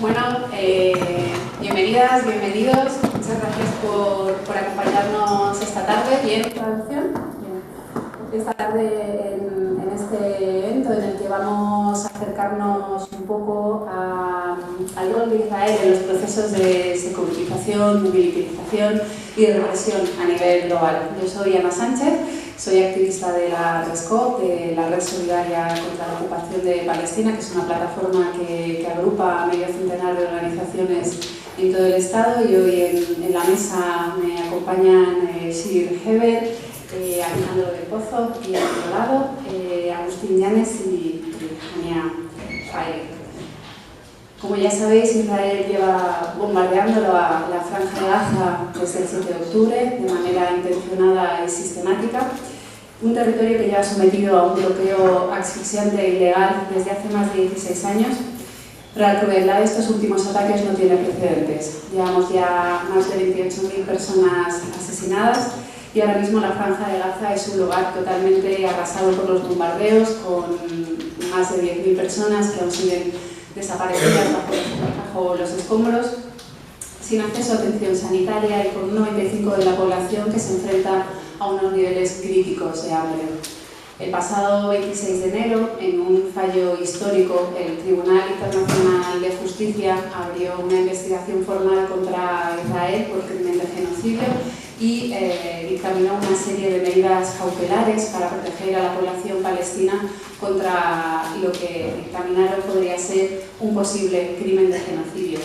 Bueno, bienvenidas, bienvenidos. Muchas gracias por acompañarnos esta tarde. ¿Bien? ¿Traducción? Bien. Esta tarde en este evento en el que vamos a acercarnos un poco al rol de Israel en los procesos de securitización, de militarización y de represión a nivel global. Yo soy Ana Sánchez. Soy activista de la RESCOP, de la Red Solidaria contra la Ocupación de Palestina, que es una plataforma que agrupa a medio centenar de organizaciones en todo el Estado. Y hoy en la mesa me acompañan Shir Heber, Alejandro del Pozo y al otro lado Agustín Llanes y Virginia Faye. Como ya sabéis, Israel lleva bombardeando la Franja de Gaza desde el 7 de octubre de manera intencionada y sistemática. Un territorio que lleva sometido a un bloqueo asfixiante e ilegal desde hace más de 16 años. Pero la crueldad de estos últimos ataques no tiene precedentes. Llevamos ya más de 28.000 personas asesinadas y ahora mismo la Franja de Gaza es un lugar totalmente arrasado por los bombardeos, con más de 10.000 personas que aún siguen desaparecidas bajo los escombros, sin acceso a atención sanitaria y con un 95% de la población que se enfrenta a unos niveles críticos de hambre. El pasado 26 de enero, en un fallo histórico, el Tribunal Internacional de Justicia abrió una investigación formal contra Israel por crimen de genocidio y dictaminó una serie de medidas cautelares para proteger a la población palestina contra lo que dictaminaron podría ser un posible crimen de genocidio.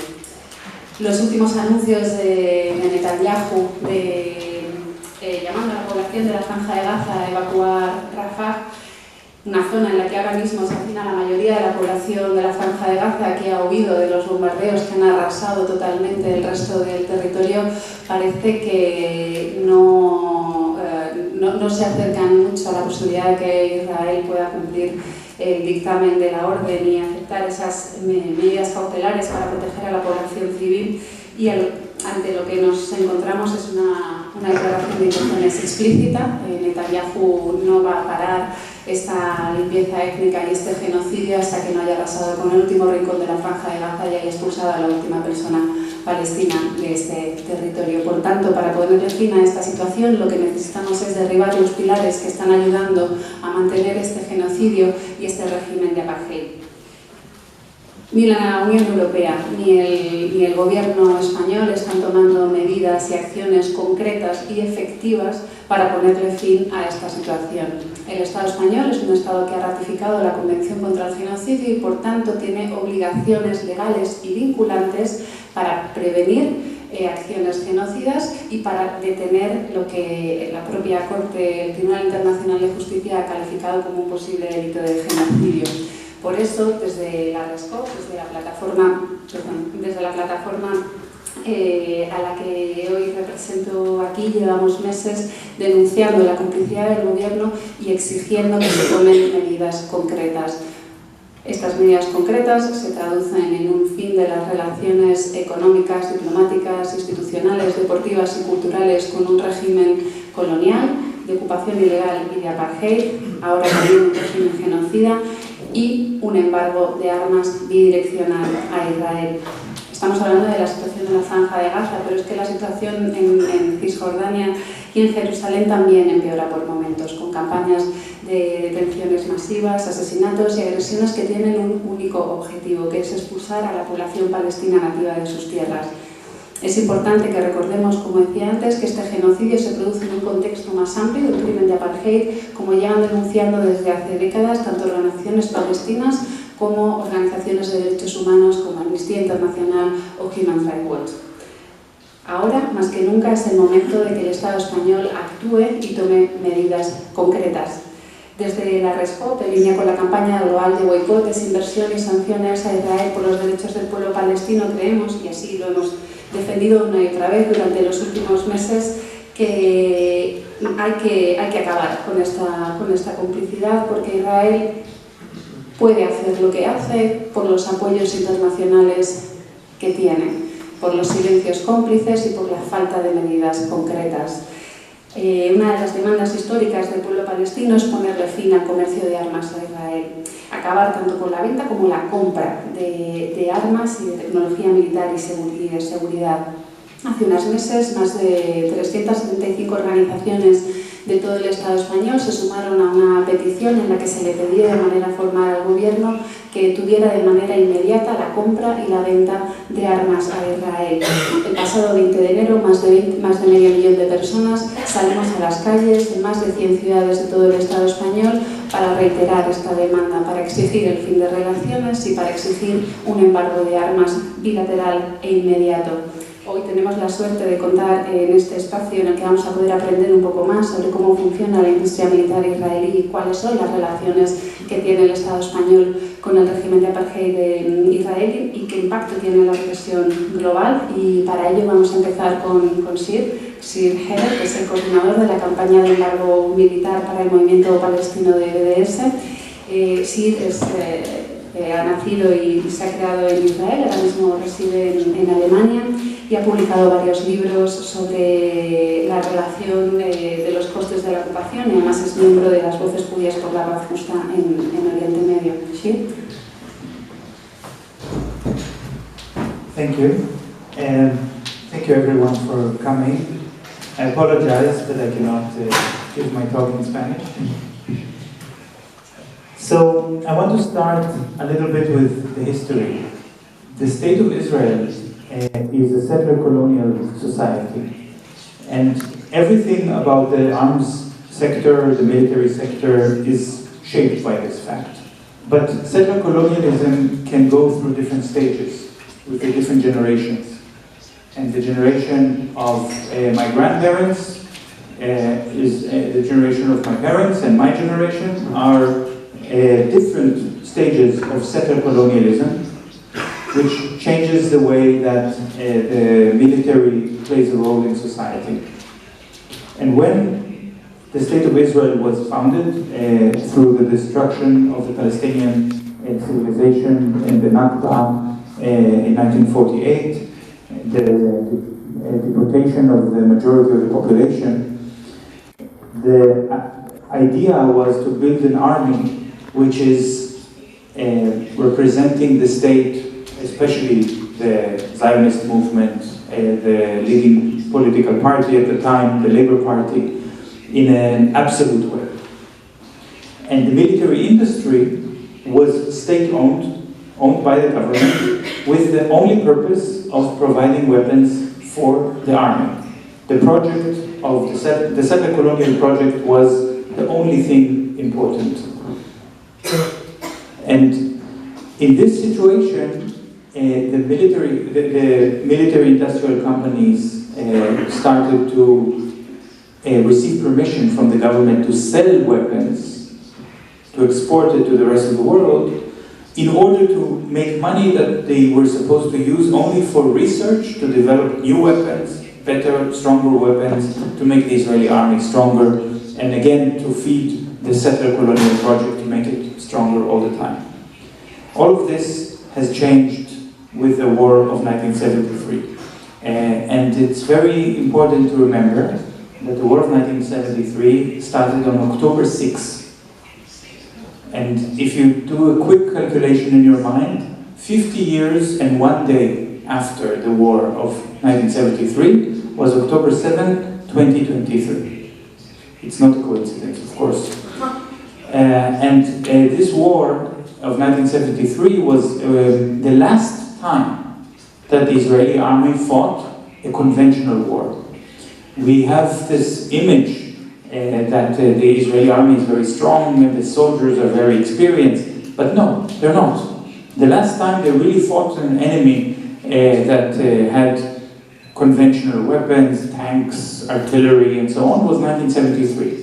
Los últimos anuncios de Netanyahu llamando a la población de la Franja de Gaza a evacuar Rafah, una zona en la que ahora mismo se hacina la mayoría de la población de la Franja de Gaza, que ha huido de los bombardeos que han arrasado totalmente el resto del territorio, parece que no se acercan mucho a la posibilidad de que Israel pueda cumplir el dictamen de la orden y aceptar esas medidas cautelares para proteger a la población civil. Y ante lo que nos encontramos es una declaración de intenciones explícita. Netanyahu no va a parar esta limpieza étnica y este genocidio hasta que no haya arrasado con el último rincón de la Franja de Gaza y haya expulsado a la última persona palestina de este territorio. Por tanto, para ponerle fin a esta situación, lo que necesitamos es derribar los pilares que están ayudando a mantener este genocidio y este régimen de apartheid. Ni la Unión Europea ni el gobierno español están tomando medidas y acciones concretas y efectivas para ponerle fin a esta situación. El Estado español es un Estado que ha ratificado la Convención contra el Genocidio y, por tanto, tiene obligaciones legales y vinculantes para prevenir acciones genocidas y para detener lo que la propia Corte, el Tribunal Internacional de Justicia, ha calificado como un posible delito de genocidio. Por eso, desde la RESCOP, desde la plataforma a la que hoy represento aquí, llevamos meses denunciando la complicidad del gobierno y exigiendo que se tomen medidas concretas. Estas medidas concretas se traducen en un fin de las relaciones económicas, diplomáticas, institucionales, deportivas y culturales con un régimen colonial, de ocupación ilegal y de apartheid, ahora también un régimen genocida, y un embargo de armas bidireccional a Israel. Estamos hablando de la situación de la Franja de Gaza, pero es que la situación en Cisjordania y en Jerusalén también empeora por momentos, con campañas de detenciones masivas, asesinatos y agresiones que tienen un único objetivo, que es expulsar a la población palestina nativa de sus tierras. Es importante que recordemos, como decía antes, que este genocidio se produce en un contexto más amplio del crimen de apartheid, como llevan denunciando desde hace décadas tanto organizaciones palestinas como organizaciones de derechos humanos como Amnistía Internacional o Human Rights Watch. Ahora, más que nunca, es el momento de que el Estado español actúe y tome medidas concretas. Desde la RESCOP, en línea con la campaña global de boicot, desinversión y sanciones a Israel por los derechos del pueblo palestino, creemos, y así lo hemos defendido una y otra vez durante los últimos meses, que hay que acabar con esta complicidad, porque Israel puede hacer lo que hace por los apoyos internacionales que tiene, por los silencios cómplices y por la falta de medidas concretas. Una de las demandas históricas del pueblo palestino es ponerle fin al comercio de armas a Israel. acabar tanto con la venta como la compra de armas y de tecnología militar y de seguridad. Hace unos meses, más de 375 organizaciones de todo el Estado español se sumaron a una petición en la que se le pedía de manera formal al Gobierno que tuviera de manera inmediata la compra y la venta de armas a Israel. El pasado 20 de enero, más de medio millón de personas salimos a las calles de más de 100 ciudades de todo el Estado español para reiterar esta demanda, para exigir el fin de relaciones y para exigir un embargo de armas bilateral e inmediato. Hoy tenemos la suerte de contar en este espacio en el que vamos a poder aprender un poco más sobre cómo funciona la industria militar israelí y cuáles son las relaciones que tiene el Estado español con el régimen de apartheid de Israel y qué impacto tiene la represión global. Y para ello vamos a empezar con Sir Heber, que es el coordinador de la campaña de embargo militar para el movimiento palestino de BDS. Sir ha nacido y se ha creado en Israel, ahora mismo reside en Alemania y ha publicado varios libros sobre la relación de los costes de la ocupación y además es miembro de las Voces Judías por la Paz Justa en Oriente Medio. ¿Sí? Thank you, and thank you everyone for coming. I apologize that I cannot give my talk in Spanish. So I want to start a little bit with the history. The State of Israel is a settler colonial society, and everything about the arms sector, the military sector, is shaped by this fact. But settler colonialism can go through different stages with the different generations. And the generation of my grandparents is the generation of my parents, and my generation are different stages of settler colonialism, which changes the way that the military plays a role in society. And when the State of Israel was founded through the destruction of the Palestinian civilization and the Nakba in 1948, the deportation of the majority of the population, the idea was to build an army which is representing the state, especially the Zionist movement, the leading political party at the time, the Labour Party, in an absolute way. And the military industry was state-owned, owned by the government, with the only purpose of providing weapons for the army. The project of the settler colonial project was the only thing important. And in this situation, the military industrial companies started to receive permission from the government to sell weapons, to export it to the rest of the world, in order to make money that they were supposed to use only for research, to develop new weapons, better, stronger weapons, to make the Israeli army stronger, and again to feed the settler colonial project to make it stronger all the time. All of this has changed with the war of 1973. And it's very important to remember that the war of 1973 started on October 6th. And if you do a quick calculation in your mind, 50 years and 1 day after the war of 1973 was October 7, 2023. It's not a coincidence, of course. This war of 1973 was the last time that the Israeli army fought a conventional war. We have this image that the Israeli army is very strong and the soldiers are very experienced, but no, they're not. The last time they really fought an enemy that had conventional weapons, tanks, artillery, and so on was 1973.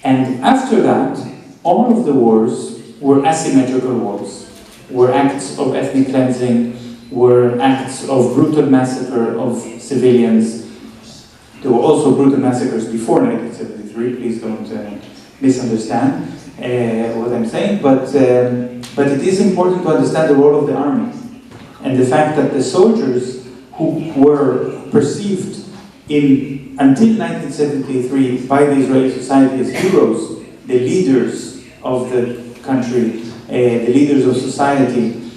And after that, all of the wars were asymmetrical wars, were acts of ethnic cleansing, were acts of brutal massacre of civilians. There were also brutal massacres before 1973, please don't misunderstand what I'm saying, but it is important to understand the role of the army and the fact that the soldiers who were perceived until 1973 by the Israeli society as heroes, the leaders of the country, the leaders of society,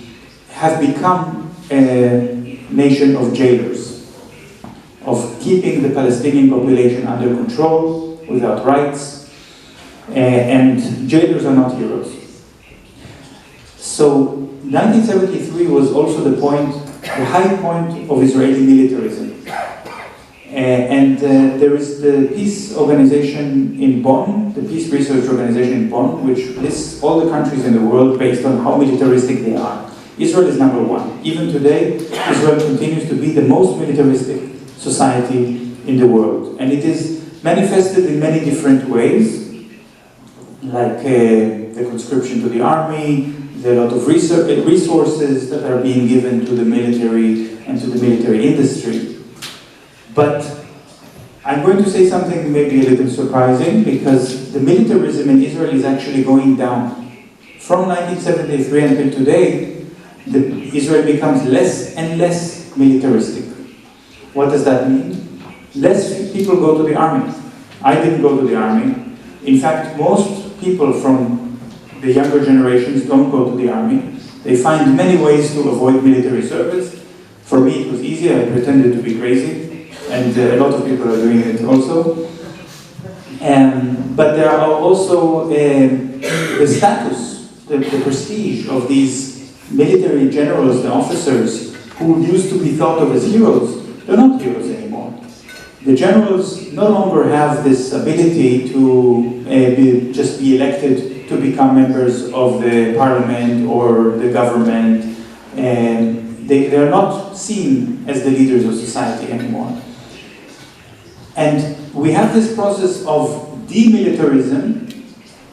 have become a nation of jailers, of keeping the Palestinian population under control, without rights, and jailers are not heroes. So 1973 was also the high point of Israeli militarism. There is the peace organization in Bonn, the Peace Research Organization in Bonn, which lists all the countries in the world based on how militaristic they are. Israel is number one. Even today, Israel continues to be the most militaristic society in the world. And it is manifested in many different ways, like the conscription to the army, the lot of resources that are being given to the military and to the military industry. But I'm going to say something maybe a little surprising, because the militarism in Israel is actually going down. From 1973 until today, Israel becomes less and less militaristic. What does that mean? Less people go to the army. I didn't go to the army. In fact, most people from the younger generations don't go to the army. They find many ways to avoid military service. For me, it was easy. I pretended to be crazy, and a lot of people are doing it also. But there are also the status, the prestige of these military generals, the officers who used to be thought of as heroes. They're not heroes anymore. The generals no longer have this ability to just be elected to become members of the parliament or the government. They are not seen as the leaders of society anymore. And we have this process of demilitarism,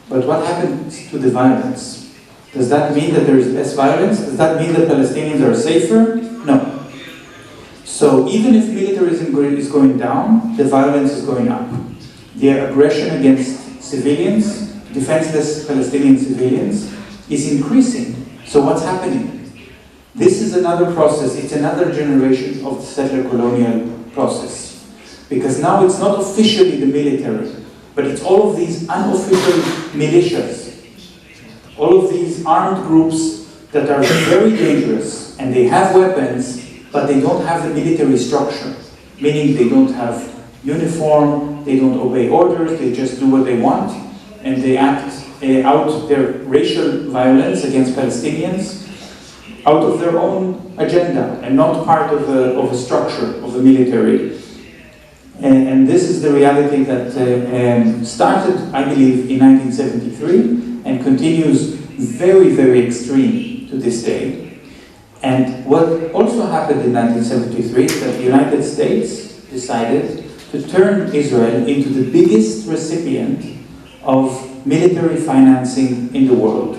but what happens to the violence? Does that mean that there is less violence? Does that mean that Palestinians are safer? No. So even if militarism is going down, the violence is going up. The aggression against civilians, defenseless Palestinian civilians, is increasing. So what's happening? This is another process. It's another generation of the settler colonial process. Because now it's not officially the military, but it's all of these unofficial militias, all of these armed groups that are very dangerous, and they have weapons, but they don't have the military structure, meaning they don't have uniform, they don't obey orders, they just do what they want, and they act out their racial violence against Palestinians out of their own agenda and not part of a structure of the military. And this is the reality that started, I believe, in 1973 and continues very, very extreme to this day. And what also happened in 1973 is that the United States decided to turn Israel into the biggest recipient of military financing in the world.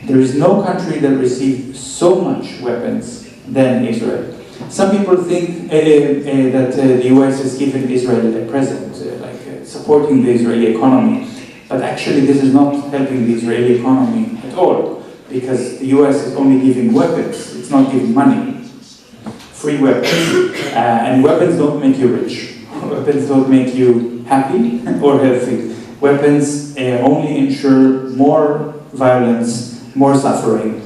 There is no country that received so much weapons than Israel. Some people think that the US has given Israel a present, supporting the Israeli economy. But actually this is not helping the Israeli economy at all, because the US is only giving weapons, it's not giving money. Free weapons. And weapons don't make you rich. Weapons don't make you happy or healthy. Weapons only ensure more violence, more suffering.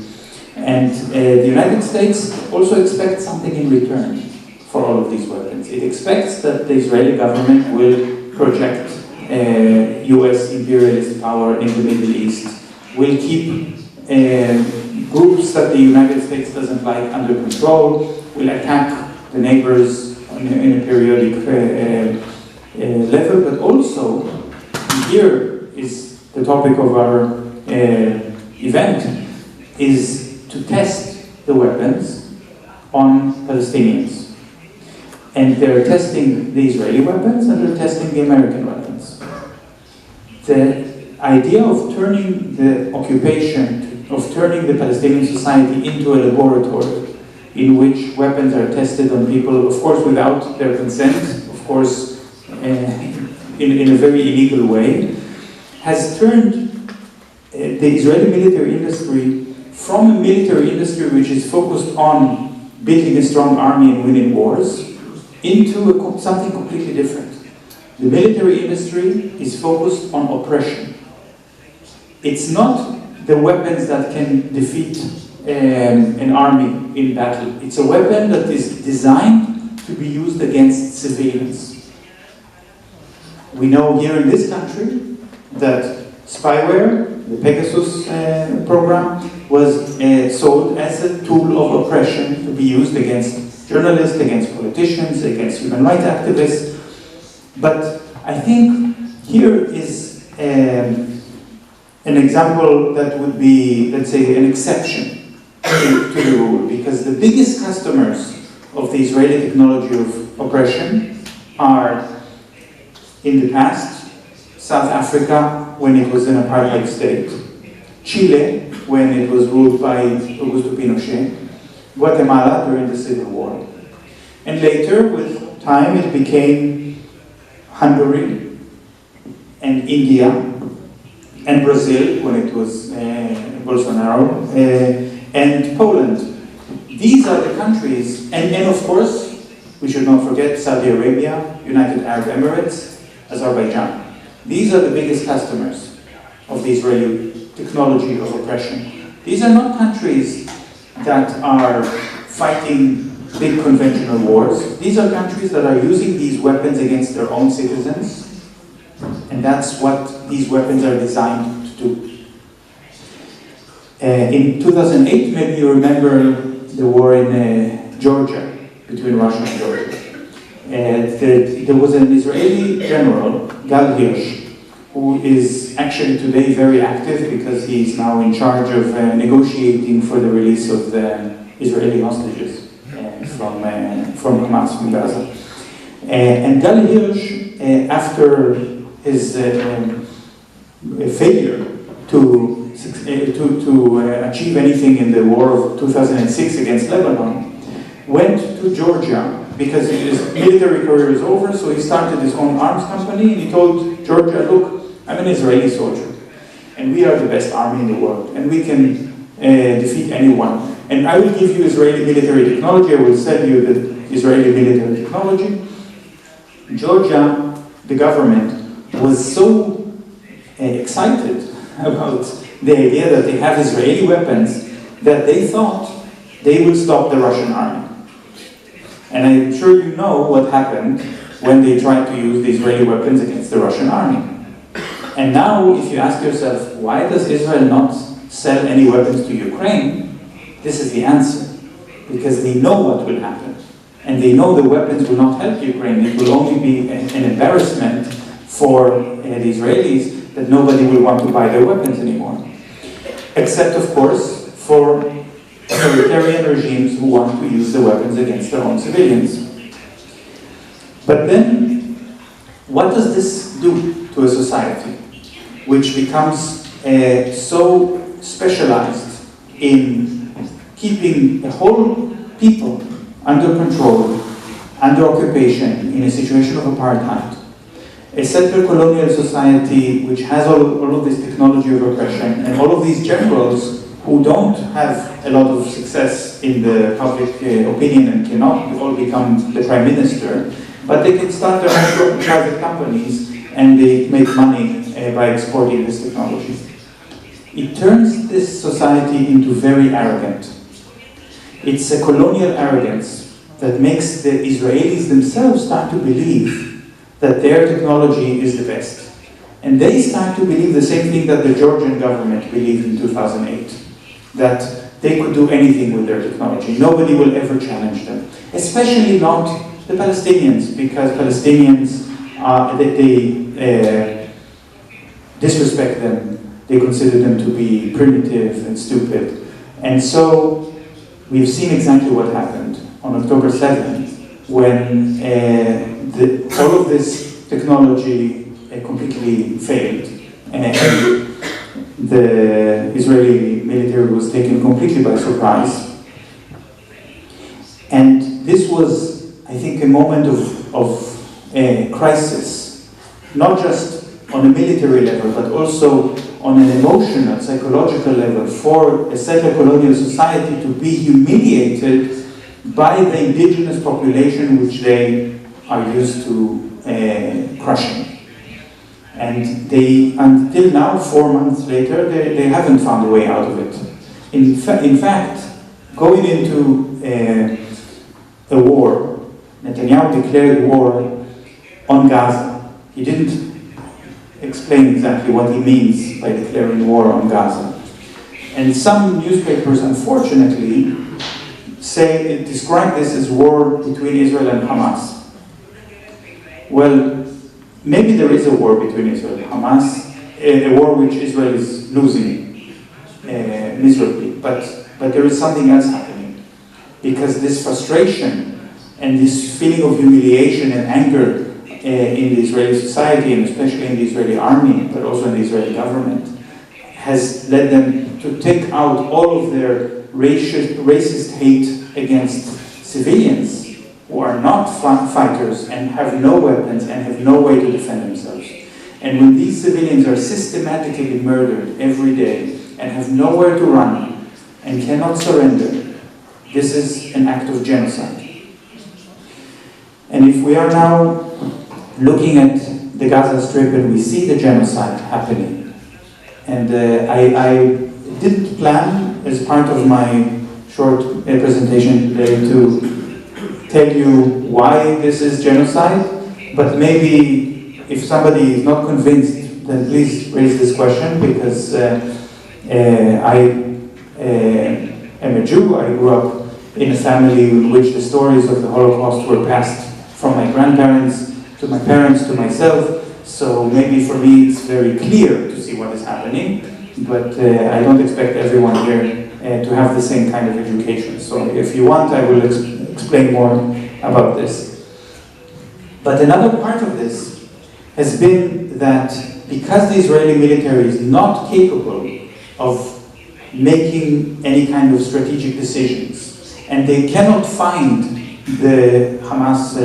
And the United States also expects something in return for all of these weapons. It expects that the Israeli government will project US imperialist power in the Middle East, will keep groups that the United States doesn't like under control, will attack the neighbors in a periodic level, but also, here is the topic of our event, is to test the weapons on Palestinians. And they're testing the Israeli weapons and they're testing the American weapons. The idea of turning the occupation, of turning the Palestinian society into a laboratory in which weapons are tested on people, of course without their consent, of course in a very illegal way, has turned the Israeli military industry from a military industry which is focused on building a strong army and winning wars into something completely different. The military industry is focused on oppression. It's not the weapons that can defeat an army in battle. It's a weapon that is designed to be used against civilians. We know here in this country that spyware, the Pegasus program, was sold as a tool of oppression to be used against journalists, against politicians, against human rights activists. But I think here is an example that would be, let's say, an exception to the rule, because the biggest customers of the Israeli technology of oppression are, in the past, South Africa when it was an apartheid state, Chile when it was ruled by Augusto Pinochet, Guatemala during the Civil War. And later, with time, it became Hungary and India and Brazil when it was Bolsonaro and Poland. These are the countries, and of course, we should not forget Saudi Arabia, United Arab Emirates, Azerbaijan. These are the biggest customers of the Israeli technology of oppression. These are not countries that are fighting big conventional wars. These are countries that are using these weapons against their own citizens, and that's what these weapons are designed to do. In 2008, maybe you remember the war in Georgia, between Russia and Georgia. There was an Israeli general, Gal Hirsch, who is actually today very active because he's now in charge of negotiating for the release of the Israeli hostages from Hamas, from Gaza. And Gal Hirsch, after his failure to achieve anything in the war of 2006 against Lebanon, went to Georgia because his military career is over, so he started his own arms company, and he told Georgia, look, I'm an Israeli soldier, and we are the best army in the world, and we can defeat anyone. And I will give you Israeli military technology, I will sell you the Israeli military technology. Georgia, the government, was so excited about the idea that they have Israeli weapons that they thought they would stop the Russian army. And I'm sure you know what happened when they tried to use the Israeli weapons against the Russian army. And now, if you ask yourself, why does Israel not sell any weapons to Ukraine? This is the answer. Because they know what will happen. And they know the weapons will not help Ukraine. It will only be an embarrassment for the Israelis that nobody will want to buy their weapons anymore. Except, of course, for authoritarian regimes who want to use the weapons against their own civilians. But then, what does this do to a society which becomes so specialized in keeping a whole people under control, under occupation, in a situation of apartheid? A settler colonial society which has all of this technology of oppression and all of these generals who don't have a lot of success in the public opinion and cannot all become the prime minister, but they can start their own private companies and they make money by exporting this technology. It turns this society into very arrogant. It's a colonial arrogance that makes the Israelis themselves start to believe that their technology is the best. And they start to believe the same thing that the Georgian government believed in 2008, that they could do anything with their technology. Nobody will ever challenge them, especially not the Palestinians, because Palestinians, they disrespect them. They consider them to be primitive and stupid. And so we've seen exactly what happened on October 7th, when all of this technology completely failed, and the Israeli military was taken completely by surprise. And this was, I think, a moment of crisis, not just on a military level, but also on an emotional, psychological level, for a settler colonial society to be humiliated by the indigenous population which they are used to crushing. And they, until now, 4 months later, they haven't found a way out of it. In fact, going into a war, Netanyahu declared war on Gaza. He didn't explain exactly what he means by declaring war on Gaza. And some newspapers, unfortunately, describe this as war between Israel and Hamas. Well, maybe there is a war between Israel and Hamas, a war which Israel is losing miserably, but there is something else happening. Because this frustration and this feeling of humiliation and anger in the Israeli society, and especially in the Israeli army, but also in the Israeli government, has led them to take out all of their racist hate against civilians who are not fighters and have no weapons and have no way to defend themselves. And when these civilians are systematically murdered every day and have nowhere to run and cannot surrender, this is an act of genocide. And if we are now looking at the Gaza Strip and we see the genocide happening, and I didn't plan, as part of my short presentation today, to tell you why this is genocide, but maybe if somebody is not convinced, then please raise this question, because I am a Jew. I grew up in a family in which the stories of the Holocaust were passed from my grandparents to my parents to myself, so maybe for me it's very clear to see what is happening, but I don't expect everyone here to have the same kind of education. So if you want, I will explain more about this. But another part of this has been that because the Israeli military is not capable of making any kind of strategic decisions, and they cannot find the Hamas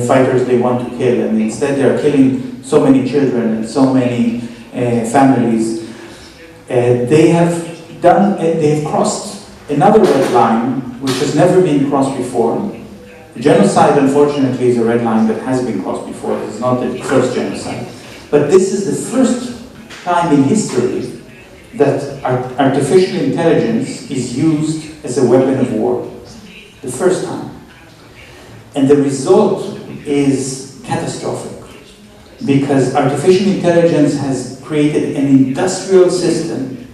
fighters they want to kill, and instead they are killing so many children and so many families, they have crossed another red line which has never been crossed before. Genocide, unfortunately, is a red line that has been crossed before. It's not the first genocide. But this is the first time in history that artificial intelligence is used as a weapon of war. The first time. And the result is catastrophic, because artificial intelligence has created an industrial system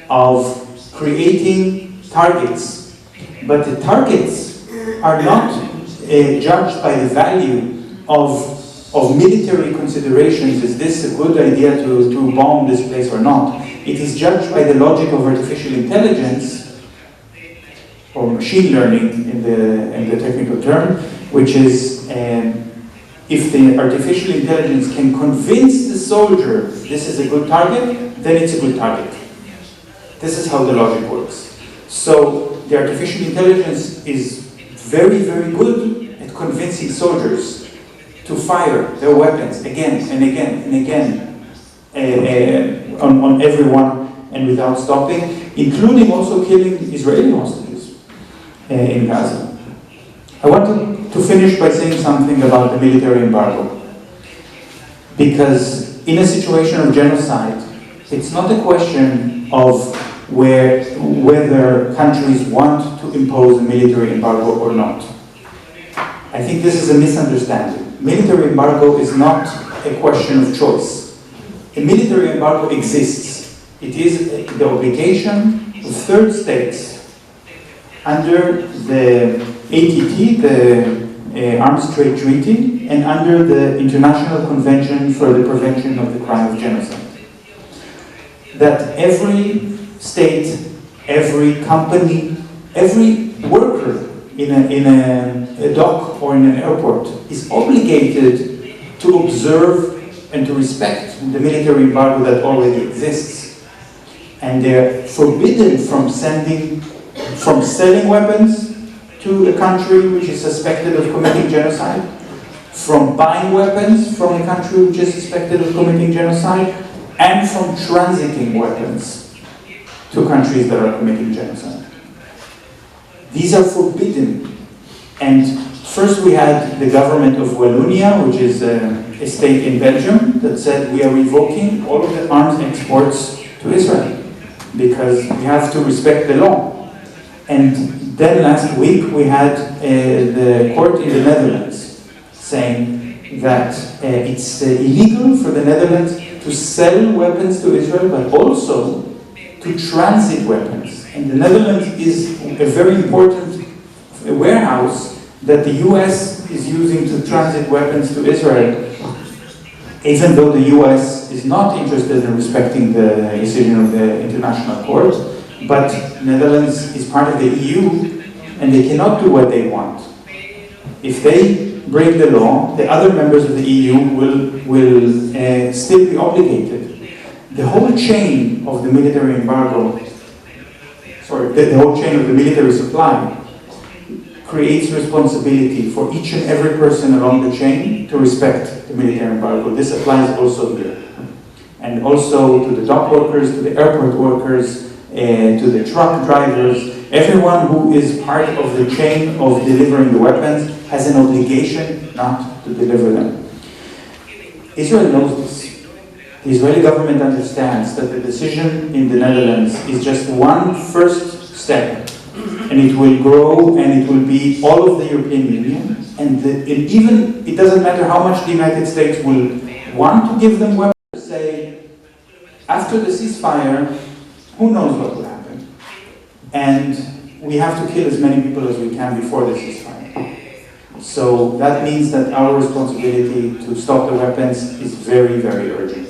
of creating targets, but the targets are not judged by the value of military considerations. Is this a good idea to bomb this place or not? It is judged by the logic of artificial intelligence, or machine learning in the technical term, which is if the artificial intelligence can convince the soldier this is a good target, then it's a good target. This is how the logic works. So the artificial intelligence is very, very good at convincing soldiers to fire their weapons again and again and again on everyone and without stopping, including also killing Israeli hostages in Gaza. I want to finish by saying something about the military embargo. Because in a situation of genocide, it's not a question of whether countries want to impose a military embargo or not. I think this is a misunderstanding. Military embargo is not a question of choice. A military embargo exists. It is the obligation of third states under the ATT, the Arms Trade Treaty, and under the International Convention for the Prevention of the Crime of Genocide. That every state, every company, every worker in a dock or in an airport is obligated to observe and to respect the military embargo that already exists. And they're forbidden from selling weapons to a country which is suspected of committing genocide, from buying weapons from a country which is suspected of committing genocide, and from transiting weapons to countries that are committing genocide. These are forbidden. And first we had the government of Wallonia, which is a state in Belgium that said we are revoking all of the arms exports to Israel because we have to respect the law. And then last week we had the court in the Netherlands saying that it's illegal for the Netherlands to sell weapons to Israel, but also to transit weapons. And the Netherlands is a very important warehouse that the US is using to transit weapons to Israel, even though the US is not interested in respecting the decision of the International Court. But Netherlands is part of the EU, and they cannot do what they want. If they break the law, the other members of the EU will still be obligated. The whole chain of the military embargo, the whole chain of the military supply creates responsibility for each and every person along the chain to respect the military embargo. This applies also here. And also to the dock workers, to the airport workers, to the truck drivers. Everyone who is part of the chain of delivering the weapons has an obligation not to deliver them. Israel knows this. The Israeli government understands that the decision in the Netherlands is just one first step, and it will grow, and it will be all of the European Union, and even it doesn't matter how much the United States will want to give them weapons. Say, after the ceasefire, who knows what will happen? And we have to kill as many people as we can before the ceasefire. So that means that our responsibility to stop the weapons is very, very urgent.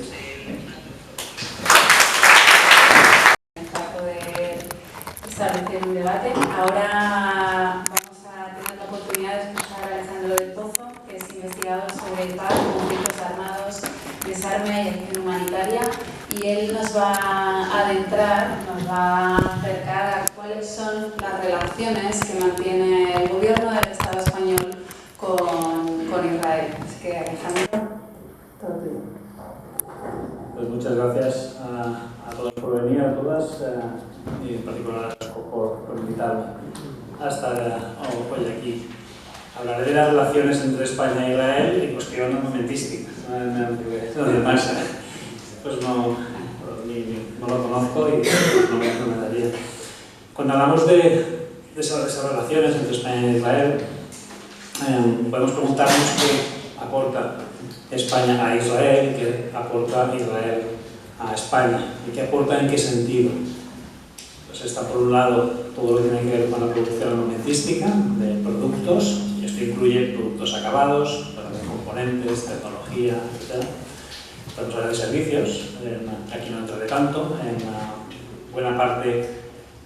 Establecer un debate. Ahora vamos a tener la oportunidad de escuchar a Alejandro del Pozo, que es investigador sobre paz, conflictos armados, desarme y acción humanitaria, y él nos va a adentrar, nos va a acercar a cuáles son las relaciones que mantiene el gobierno del Estado español con Israel. Así que, Alejandro, todo tuyo. Pues muchas gracias a todos por venir, a todas, y en particular a Asco por invitarme a estar hoy aquí. Hablaré de las relaciones entre España e Israel y cuestión armamentística. Lo demás, pues no lo conozco y no me daría. Cuando hablamos de esas relaciones entre España e Israel, podemos preguntarnos qué aporta España a Israel y qué aporta Israel a España y qué aporta en qué sentido. Pues está por un lado todo lo que tiene que ver con la producción armamentística de productos, y esto incluye productos acabados, componentes, tecnología, etc. Podemos hablar de servicios, aquí no entraré tanto, en buena parte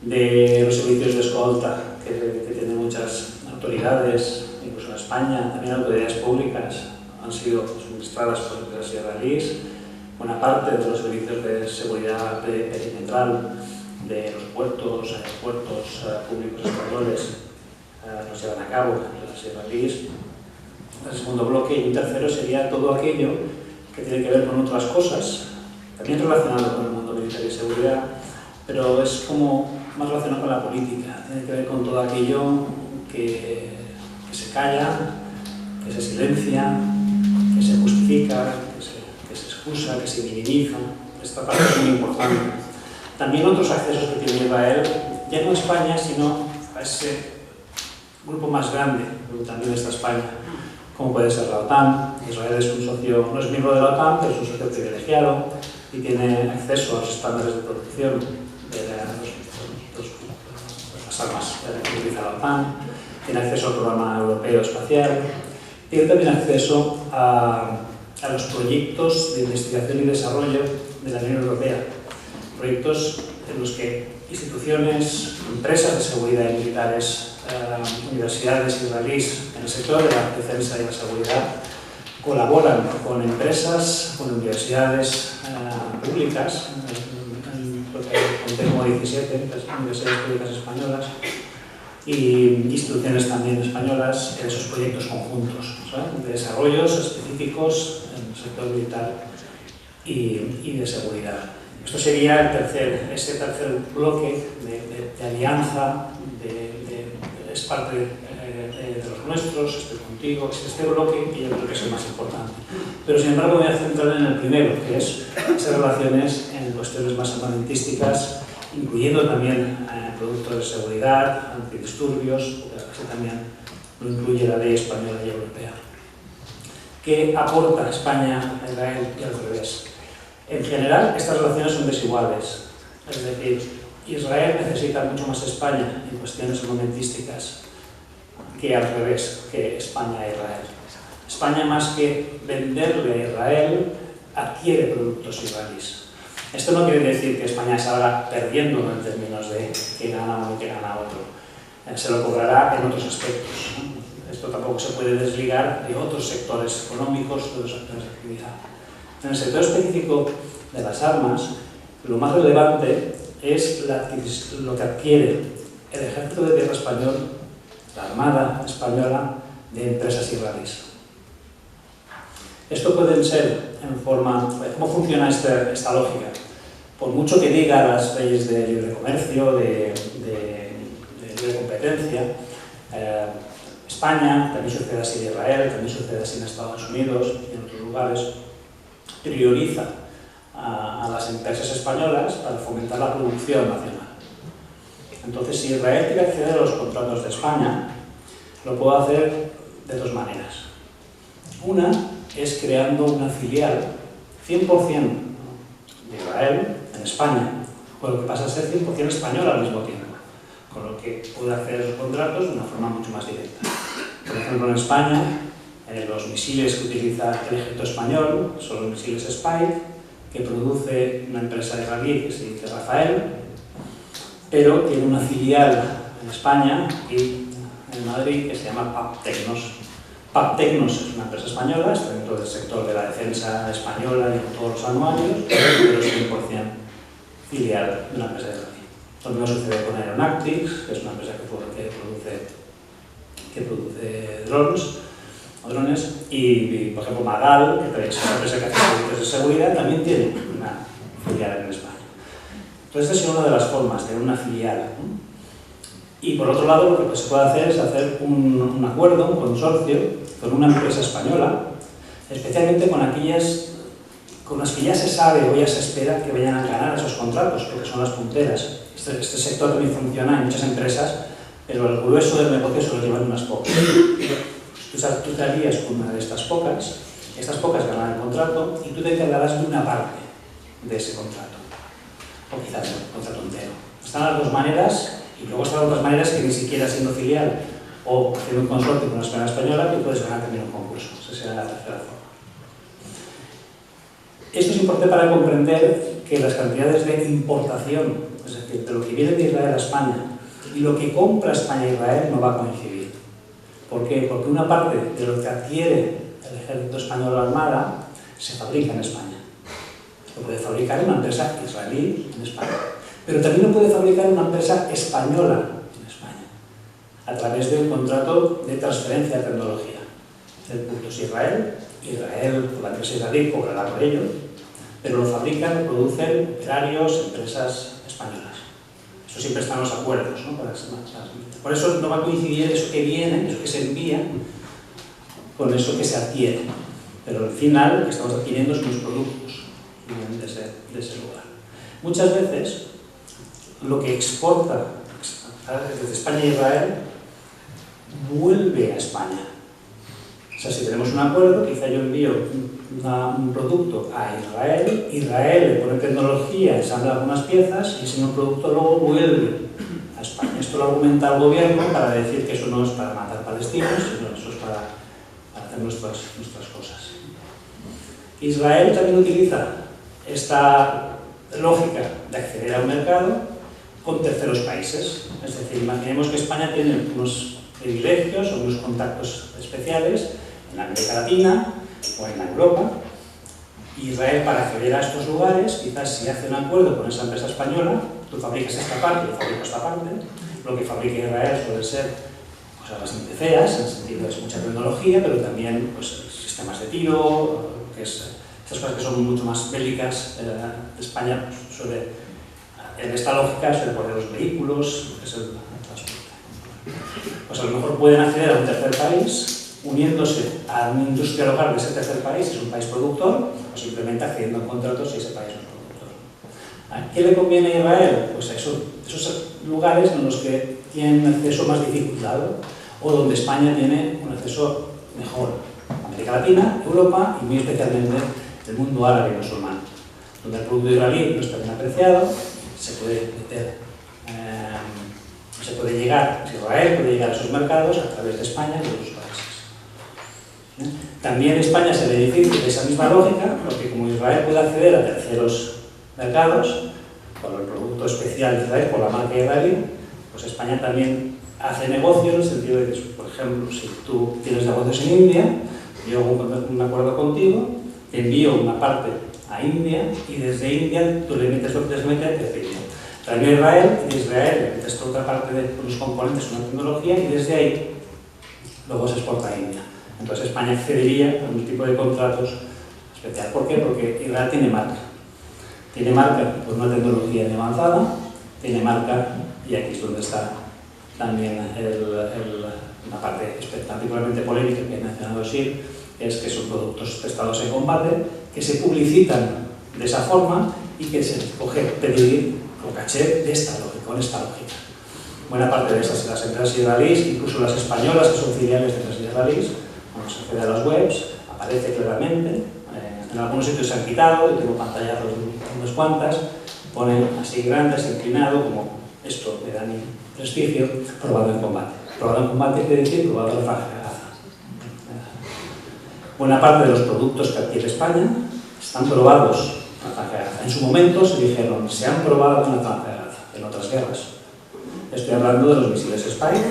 de los servicios de escolta que tienen muchas autoridades, incluso en España, también autoridades públicas, han sido suministradas por empresas israelíes. Buena parte de los servicios de seguridad perimetral de los puertos, aeropuertos públicos españoles los llevan a cabo empresas israelíes. El segundo bloque y un tercero sería todo aquello que tiene que ver con otras cosas, también relacionado con el mundo militar y seguridad, pero es como más relacionado con la política, tiene que ver con todo aquello que se calla, que se silencia, que se justifica, que se excusa, que se minimiza. Esta parte es muy importante. También otros accesos que tiene Israel, ya no a España, sino a ese grupo más grande, donde también está España, como puede ser la OTAN. Israel es un socio, no es miembro de la OTAN, pero es un socio privilegiado y tiene acceso a los estándares de protección de las armas que utiliza la OTAN, tiene acceso al programa europeo espacial, tiene también acceso a los proyectos de investigación y desarrollo de la Unión Europea, proyectos en los que instituciones, empresas de seguridad y militares, universidades israelíes en el sector de la defensa y la seguridad colaboran con empresas, con universidades públicas, conté como 17 las universidades públicas españolas y instituciones también españolas en esos proyectos conjuntos, ¿sabes? De desarrollos específicos en el sector militar y de seguridad. Esto sería ese tercer bloque de alianza, es parte de los nuestros, este contigo, este bloque, y yo creo que es el más importante. Pero sin embargo me voy a centrar en el primero, que es esas relaciones en cuestiones más armamentísticas, incluyendo también productos de seguridad, antidisturbios, que también lo incluye la ley española y europea. ¿Qué aporta España a Israel y al revés? En general, estas relaciones son desiguales. Es decir, Israel necesita mucho más España en cuestiones armamentísticas que al revés, que España a Israel. España, más que venderle a Israel, adquiere productos israelíes. Esto no quiere decir que España se ahora perdiendo en términos de que gana uno y que gana otro. Se lo cobrará en otros aspectos, ¿no? Esto tampoco se puede desligar de otros sectores económicos, de otros sectores de actividad. En el sector específico de las armas, lo más relevante es lo que adquiere el Ejército de Tierra español, la Armada española, de empresas israelíes. Esto pueden ser en forma... ¿Cómo funciona esta lógica? Por mucho que diga las leyes de libre comercio, de libre competencia, España, también sucede así en Israel, también sucede así en Estados Unidos y en otros lugares, prioriza a las empresas españolas para fomentar la producción nacional. Entonces, si Israel quiere acceder a los contratos de España, lo puede hacer de dos maneras. Una es creando una filial 100% de Israel en España, con lo que pasa a ser 100% español al mismo tiempo, con lo que puede hacer esos contratos de una forma mucho más directa. Por ejemplo, en España, los misiles que utiliza el ejército español son los misiles Spike, que produce una empresa israelí que se dice Rafael, pero tiene una filial en España y en Madrid que se llama PAPTECNOS. PAPTECNOS es una empresa española, está dentro del sector de la defensa española y con todos los anuarios, pero es 100% filial de una empresa israelí. Lo mismo sucede con Aeronautics, que es una empresa que produce drones, y por ejemplo Magal, que es una empresa que hace productos de seguridad, también tiene una filial en España. Entonces, esta es una de las formas, tener una filial, ¿no? Y por otro lado, lo que se puede hacer es hacer un acuerdo, un consorcio, con una empresa española, especialmente con aquellas con las que ya se sabe o ya se espera que vayan a ganar esos contratos, porque son las punteras. Este sector también funciona en muchas empresas, pero el grueso del negocio solo llevan unas pocas. Tú te alías con una de estas pocas ganan el contrato y tú te encargarás de una parte de ese contrato, o quizás el contrato entero. Están las dos maneras, y luego están otras maneras que ni siquiera siendo filial o haciendo un consorcio con una escuela española que puedes ganar también un concurso. Esa será la tercera forma. Esto es importante para comprender que las cantidades de importación, es decir, de lo que viene de Israel a España y lo que compra España a Israel no va a coincidir. ¿Por qué? Porque una parte de lo que adquiere el ejército español, la Armada, se fabrica en España. Lo puede fabricar una empresa israelí en España, pero también lo puede fabricar una empresa española en España, a través de un contrato de transferencia de tecnología. El punto es Israel, la empresa israelí cobrará por ello, pero lo fabrican, lo producen operarios, empresas españolas. Eso siempre están los acuerdos, ¿no? Por eso no va a coincidir eso que viene, eso que se envía, con eso que se adquiere. Pero al final lo que estamos adquiriendo son los productos que vienen de ese lugar. Muchas veces lo que exporta desde España a Israel vuelve a España. O sea, si tenemos un acuerdo, quizá yo envío un producto a Israel, Israel le pone tecnología, ensambla algunas piezas y ese mismo producto luego vuelve a España. Esto lo argumenta el gobierno para decir que eso no es para matar palestinos, sino eso es para hacer nuestras cosas. Israel también utiliza esta lógica de acceder a un mercado con terceros países. Es decir, imaginemos que España tiene unos privilegios o unos contactos especiales en América Latina o en Europa. Israel, para acceder a estos lugares, quizás si hace un acuerdo con esa empresa española, tú fabricas esta parte, yo fabrico esta parte, lo que fabrica Israel suele ser cosas bastante feas, en el sentido de mucha tecnología, pero también pues, sistemas de tiro, estas cosas que son mucho más bélicas. España suele, en esta lógica, suele poner los vehículos, lo que es el transporte. pues a lo mejor pueden acceder a un tercer país, uniéndose a una industria local de ese tercer país, si es un país productor, o simplemente accediendo a contratos si ese país no es productor. ¿A qué le conviene a Israel? Pues a esos lugares en los que tienen un acceso más dificultado, o donde España tiene un acceso mejor. América Latina, Europa y muy especialmente el mundo árabe y musulmán, donde el producto israelí no está bien apreciado, se puede meter, se puede llegar, Israel puede llegar a esos mercados a través de España y de otros países. También España se beneficia de esa misma lógica, porque como Israel puede acceder a terceros mercados, por el producto especial de Israel, por la marca israelí, pues España también hace negocios en el sentido de que, por ejemplo, si tú tienes negocios en India, yo hago un acuerdo contigo, te envío una parte a India y desde India tú le metes lo que tienes que meter, te envío. Traigo a Israel y de Israel le metes toda otra parte de los componentes, una tecnología y desde ahí luego se exporta a India. Entonces España accedería a un tipo de contratos especial. ¿Por qué? Porque Israel tiene marca. Tiene marca por una tecnología muy avanzada, tiene marca, y aquí es donde está también una parte particularmente polémica que ha mencionado Shir, es que son productos testados en combate, que se publicitan de esa forma y que se escoge pedir o caché de esta lógica, con esta lógica. Buena parte de esas, las empresas israelíes, incluso las españolas que son filiales de empresas israelíes, cuando se accede a las webs, aparece claramente. En algunos sitios se han quitado, yo tengo pantallazos de unas cuantas, ponen así grandes, inclinado, como esto le da mi prestigio, probado en combate. Probado en combate quiere decir probado en la franja de Gaza. Buena parte de los productos que adquiere España están probados en la franja de Gaza. En su momento se dijeron, se han probado en la franja de Gaza, en otras guerras. Estoy hablando de los misiles Spike,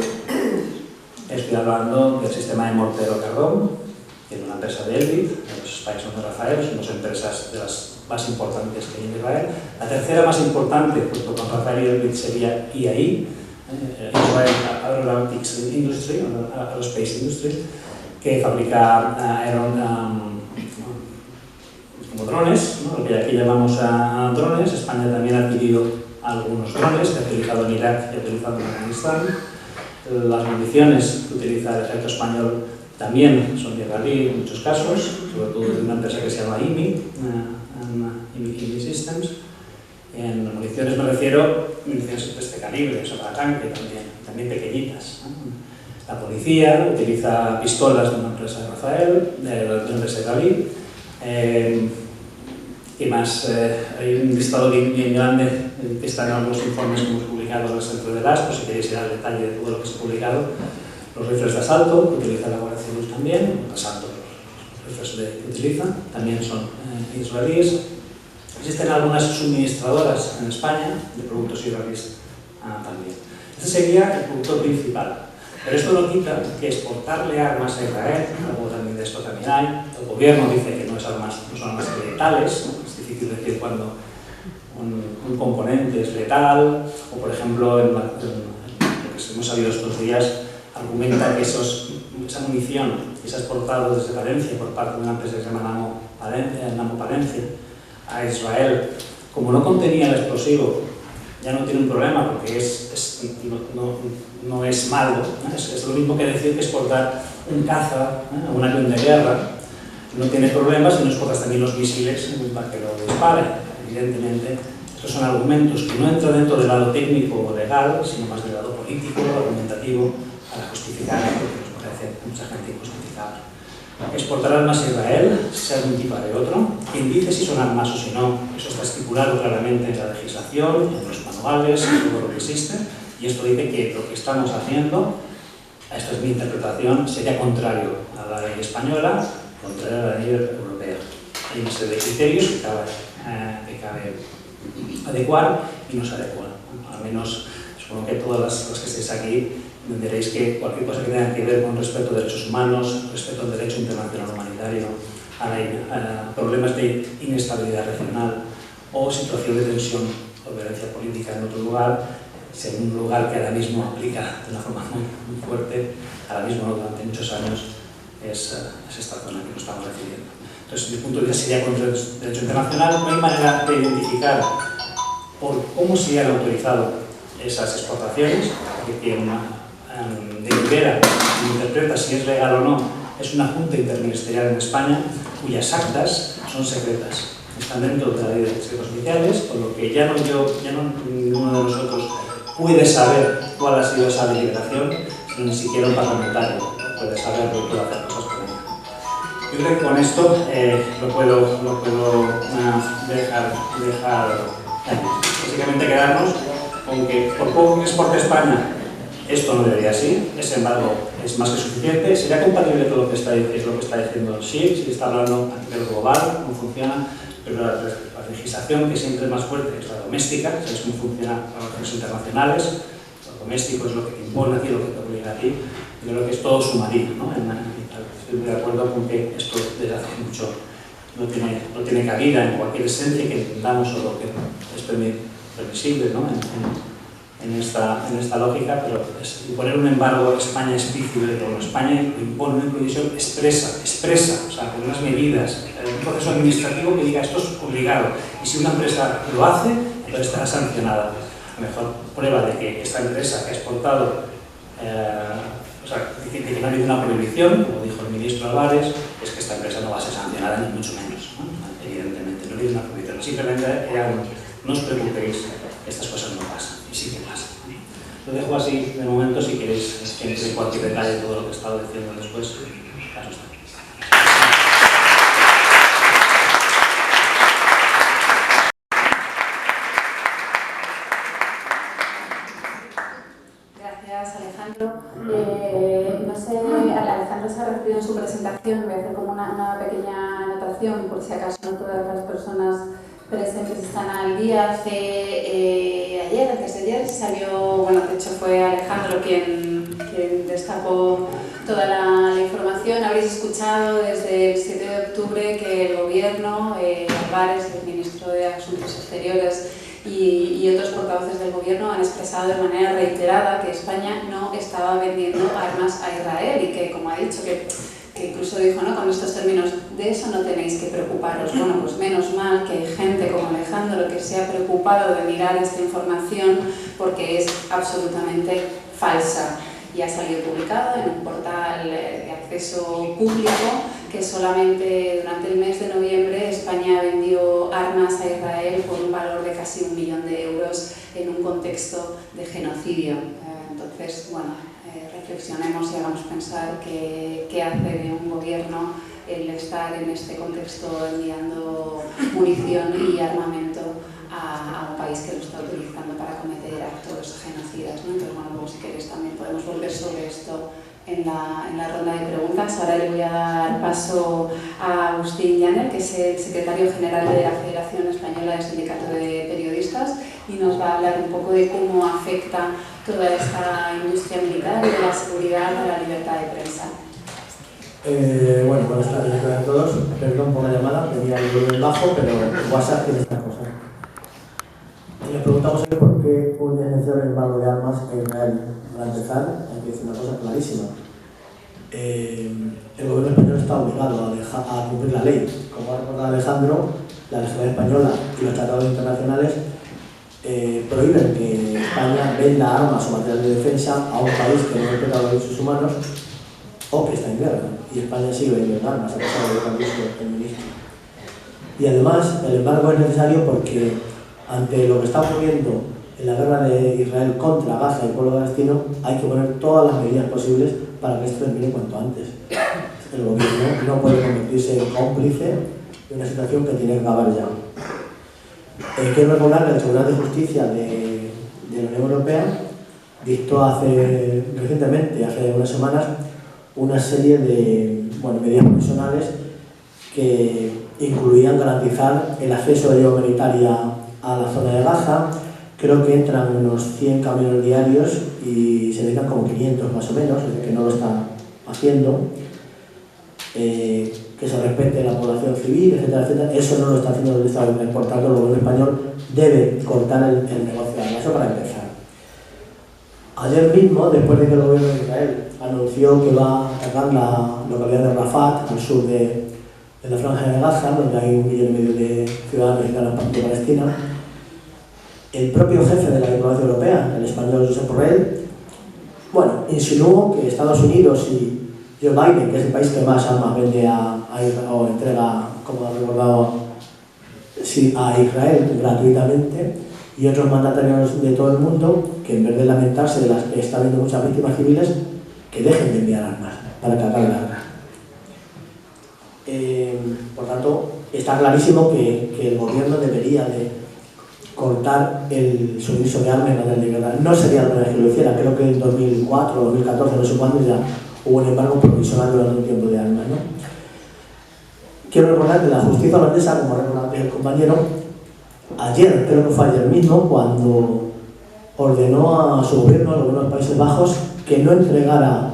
estoy hablando del sistema de mortero Cardón, que es una empresa de Elbit, los Spike son de Rafael, son dos empresas de las más importantes que hay en Israel. La tercera más importante, junto con Rafael y Elbit, sería IAI, Israel Aeronautics Industry, Aerospace Industry, que fabrica como drones, ¿no? Lo que aquí llamamos a drones. España también ha adquirido algunos drones que ha utilizado en Irak y ha utilizado en Afganistán. Las municiones que utiliza el ejército español también son de israelí en muchos casos, sobre todo de una empresa que se llama IMI Systems. En municiones me refiero a municiones de este calibre, eso para tanque también pequeñitas, ¿no? La policía utiliza pistolas de una empresa de Rafael, de una empresa israelí. ¿Qué más? Hay un listado bien grande que está en algunos informes que hemos publicado en el centro de LAS, si queréis ir al detalle de todo lo que se ha publicado. Los rifles de asalto, que utiliza la Guardia Civil también, los rifles que utiliza, también son israelíes. Existen algunas suministradoras en España de productos israelíes también. Este sería el producto principal. Pero esto no quita que exportarle armas a Israel, algo también de esto también hay. El gobierno dice que no son armas letales, ¿no? Es difícil decir cuando un componente es letal, o por ejemplo, lo que hemos sabido estos días, argumenta que esa munición que se ha exportado desde Valencia por parte de una empresa que se llama Namo Palencia a Israel, como no contenía el explosivo, ya no tiene un problema porque no es malo, ¿no? Es lo mismo que decir que exportar un caza a un avión de guerra. No tiene problemas si no exportas también los misiles para que lo disparen. Evidentemente, estos son argumentos que no entran dentro del lado técnico o legal, sino más del lado político, argumentativo, para justificar, porque nos parece mucha gente injustificable. Exportar armas a Israel, sea de un tipo o de otro, quien dice si son armas o si no, eso está estipulado claramente en la legislación, en los manuales, en todo lo que existe, y esto dice que lo que estamos haciendo, esta es mi interpretación, sería contrario a la ley española, contrario a la ley europea. Hay una serie de criterios que cabe adecuar y no se adecuan. Al menos, supongo que todas las que estéis aquí entenderéis que cualquier cosa que tenga que ver con respeto a derechos humanos, respeto al derecho internacional humanitario, a problemas de inestabilidad regional o situación de tensión o violencia política en otro lugar, si en un lugar que ahora mismo aplica de una forma muy fuerte, ahora mismo durante muchos años, es esta zona que nos estamos refiriendo. Entonces, desde mi punto de vista sería contra el derecho internacional. No hay manera de identificar por cómo se han autorizado esas exportaciones, porque tienen de Rivera, que interpreta si es legal o no, es una junta interministerial en España cuyas actas son secretas. Están dentro de la ley de secretos oficiales, por lo que ya no ninguno de nosotros puede saber cuál ha sido esa deliberación, sino ni siquiera un parlamentario puede saber o puede hacer cosas con ella. Yo creo que con esto lo puedo dejar básicamente quedarnos con que por poco que exporte España, esto no debería ser, ese embargo es más que suficiente. ¿Sería compatible con lo que está diciendo Xi? Si está hablando a nivel global, cómo funciona, pero la legislación que siempre es más fuerte es la doméstica, sabes cómo funcionan las relaciones internacionales, lo doméstico es lo que te impone a ti, lo que te obliga a ti, y creo que es todo sumario, ¿no? Estoy muy de acuerdo con que esto desde hace mucho no tiene cabida en cualquier esencia que entendamos o lo que es permisible, ¿no? en esta lógica, pero imponer un embargo a España es difícil, pero España impone una prohibición expresa, o sea, con unas medidas, un proceso administrativo que diga esto es obligado, y si una empresa lo hace, entonces estará sancionada. La mejor prueba de que esta empresa que ha exportado, o sea, de que no ha habido una prohibición, como dijo el ministro Álvarez, es que esta empresa no va a ser sancionada ni mucho menos, ¿no? Evidentemente, no ha habido una prohibición, simplemente no os preocupéis, estas cosas no pasan, y sí que pasan. Lo dejo así de momento, si queréis que entre en cualquier detalle de todo lo que he estado diciendo después, paso está. Gracias, Alejandro. No sé, Alejandro se ha referido en su presentación, voy a hacer como una pequeña anotación, por si acaso no todas las personas presentes están al día. Antes de ayer salió, bueno, de hecho fue Alejandro quien destapó toda la información. Habréis escuchado desde el 7 de octubre que el gobierno, Álvarez, el ministro de Asuntos Exteriores y otros portavoces del gobierno han expresado de manera reiterada que España no estaba vendiendo armas a Israel y que, como ha dicho, que incluso dijo, ¿no?, con estos términos, de eso no tenéis que preocuparos. Bueno, pues menos mal que hay gente como Alejandro que se ha preocupado de mirar esta información porque es absolutamente falsa. Y ha salido publicada en un portal de acceso público que solamente durante el mes de noviembre España vendió armas a Israel por un valor de casi 1 millón de euros en un contexto de genocidio. Entonces, bueno, reflexionemos y hagamos pensar qué hace de un gobierno el estar en este contexto enviando munición y armamento a un país que lo está utilizando para cometer actos genocidas, ¿no? Entonces, bueno, luego si queréis también podemos volver sobre esto en la ronda de preguntas. Ahora le voy a dar paso a Agustín Llaner, que es el secretario general de la Federación Española de Sindicatos de Periodistas, y nos va a hablar un poco de cómo afecta toda esta industria militar y de la seguridad a la libertad de prensa. Bueno, buenas tardes a todos. Perdón por la llamada, venía el volumen bajo, pero WhatsApp tiene esta cosa. Le preguntamos hoy por qué un necesario embargo de armas a Israel. Para empezar, hay que decir una cosa clarísima. El gobierno español está obligado a cumplir la ley. Como ha recordado Alejandro, la legislación española y los tratados internacionales prohíben que España venda armas o material de defensa a un país que no respeta los derechos humanos o que está en guerra. Y España sigue vendiendo armas, a pesar de lo que ha dicho el ministro. Y además, el embargo es necesario porque, ante lo que está ocurriendo en la guerra de Israel contra Gaza y el pueblo palestino, hay que poner todas las medidas posibles para que esto termine cuanto antes. El gobierno no puede convertirse en cómplice de una situación que tiene que acabar ya. Quiero recordar que el Tribunal de Justicia de la Unión Europea dictó recientemente, hace unas semanas, una serie de medidas provisionales que incluían garantizar el acceso de ayuda humanitaria a la zona de Gaza. Creo que entran unos 100 camiones diarios y se dedican como 500 más o menos, que no lo están haciendo. Que se respete la población civil, etcétera, etcétera. Eso no lo está haciendo el Estado. Por tanto, el gobierno español debe cortar el negocio de eso para empezar. Ayer mismo, después de que el gobierno de Israel anunció que va a atacar la localidad de Rafat, al sur de la franja de Gaza, donde hay 1,5 millones de ciudadanos de Palestina, el propio jefe de la diplomacia europea, el español Josep Borrell, Bueno, insinuó que Estados Unidos y Joe Biden, que es el país que más armas vende o entrega, como ha recordado, sí, a Israel gratuitamente, y otros mandatarios de todo el mundo, que en vez de lamentarse de las que está habiendo muchas víctimas civiles, que dejen de enviar armas para que acabe la guerra. Por tanto, está clarísimo que el gobierno debería de cortar el suministro de armas en materia de guerra. No sería la primera vez que lo hiciera, creo que en 2004 o 2014, no sé cuándo, ya hubo un embargo provisional durante un tiempo de armas, ¿no? Quiero recordar que la justicia holandesa, como recordaba el compañero, ayer, creo que fue ayer mismo, cuando ordenó a su gobierno, al gobierno de los Países Bajos, que no entregara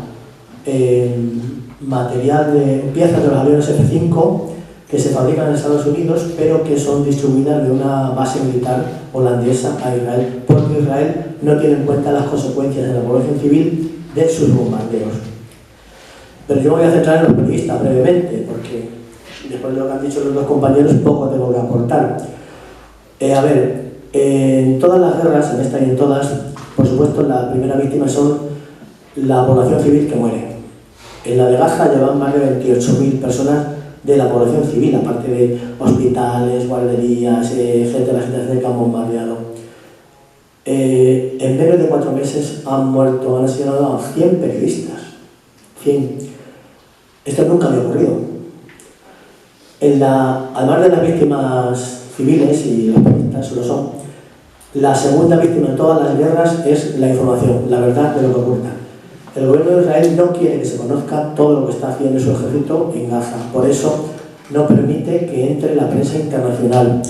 material de piezas de los aviones F-5 que se fabrican en Estados Unidos, pero que son distribuidas de una base militar holandesa a Israel, porque Israel no tiene en cuenta las consecuencias de la población civil de sus bombardeos. Pero yo me voy a centrar en los periodistas brevemente, porque después de lo que han dicho los dos compañeros, poco tengo que aportar. En todas las guerras, en esta y en todas, por supuesto, la primera víctima son la población civil que muere. En la de Gaza llevan más de 28.000 personas de la población civil, aparte de hospitales, guarderías, gente que han bombardeado. En menos de 4 meses han asesinado a 100 periodistas. 100. Esto nunca había ocurrido. Además de las víctimas civiles, y los periodistas solo son, la segunda víctima en todas las guerras es la información, la verdad de lo que ocurre. El gobierno de Israel no quiere que se conozca todo lo que está haciendo su ejército en Gaza. Por eso no permite que entre la prensa internacional.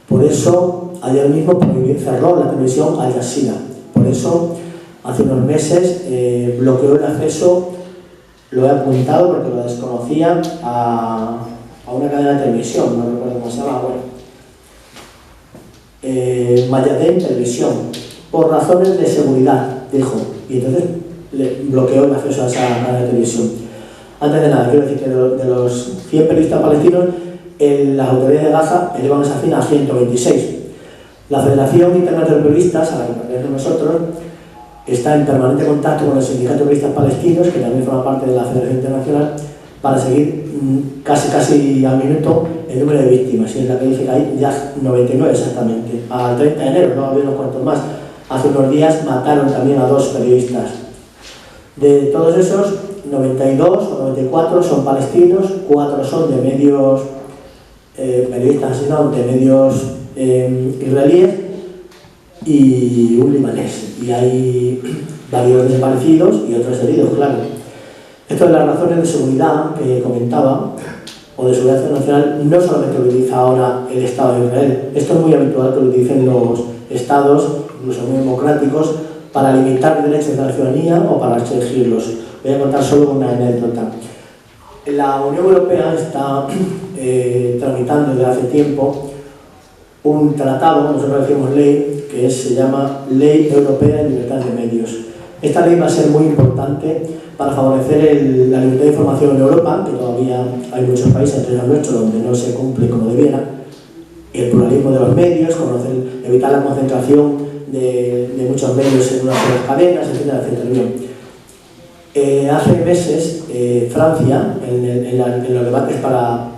Por eso ayer mismo cerró la televisión Al Jazeera. Por eso hace unos meses bloqueó el acceso, lo he apuntado porque lo desconocía, a una cadena de televisión, no recuerdo cómo se llama, Mayadén Televisión, por razones de seguridad, dijo. Y entonces le bloqueó el acceso a esa cadena de televisión. Antes de nada, quiero decir que de los 100 periodistas palestinos, las autoridades de Gaza elevan esa cifra a 126. La Federación Internacional de Periodistas, a la que pertenecemos nosotros, está en permanente contacto con el Sindicato de Periodistas Palestinos, que también forma parte de la Federación Internacional, para seguir casi al minuto el número de víctimas. Y es la que dice que hay ya 99 exactamente. Al 30 de enero, no había unos cuantos más. Hace unos días mataron también a 2 periodistas. De todos esos, 92 o 94 son palestinos, 4 son de medios, periodistas asesinados de medios israelíes y un libanés. Y hay varios desaparecidos y otros heridos, claro. Esto de las razones de seguridad que comentaba, o de seguridad nacional, no solamente lo utiliza ahora el Estado de Israel. Esto es muy habitual que lo utilicen los estados, incluso muy democráticos, para limitar derechos de la ciudadanía o para restringirlos. Voy a contar solo una anécdota. La Unión Europea está tramitando desde hace tiempo un tratado, nosotros decimos ley, que se llama Ley Europea de Libertad de Medios. Esta ley va a ser muy importante para favorecer la libertad de información en Europa, que todavía hay muchos países, entre los nuestros, donde no se cumple como debiera, el pluralismo de los medios, evitar la concentración de muchos medios en unas solas cadenas, etcétera, etcétera. Bien. Hace meses, Francia, en los debates para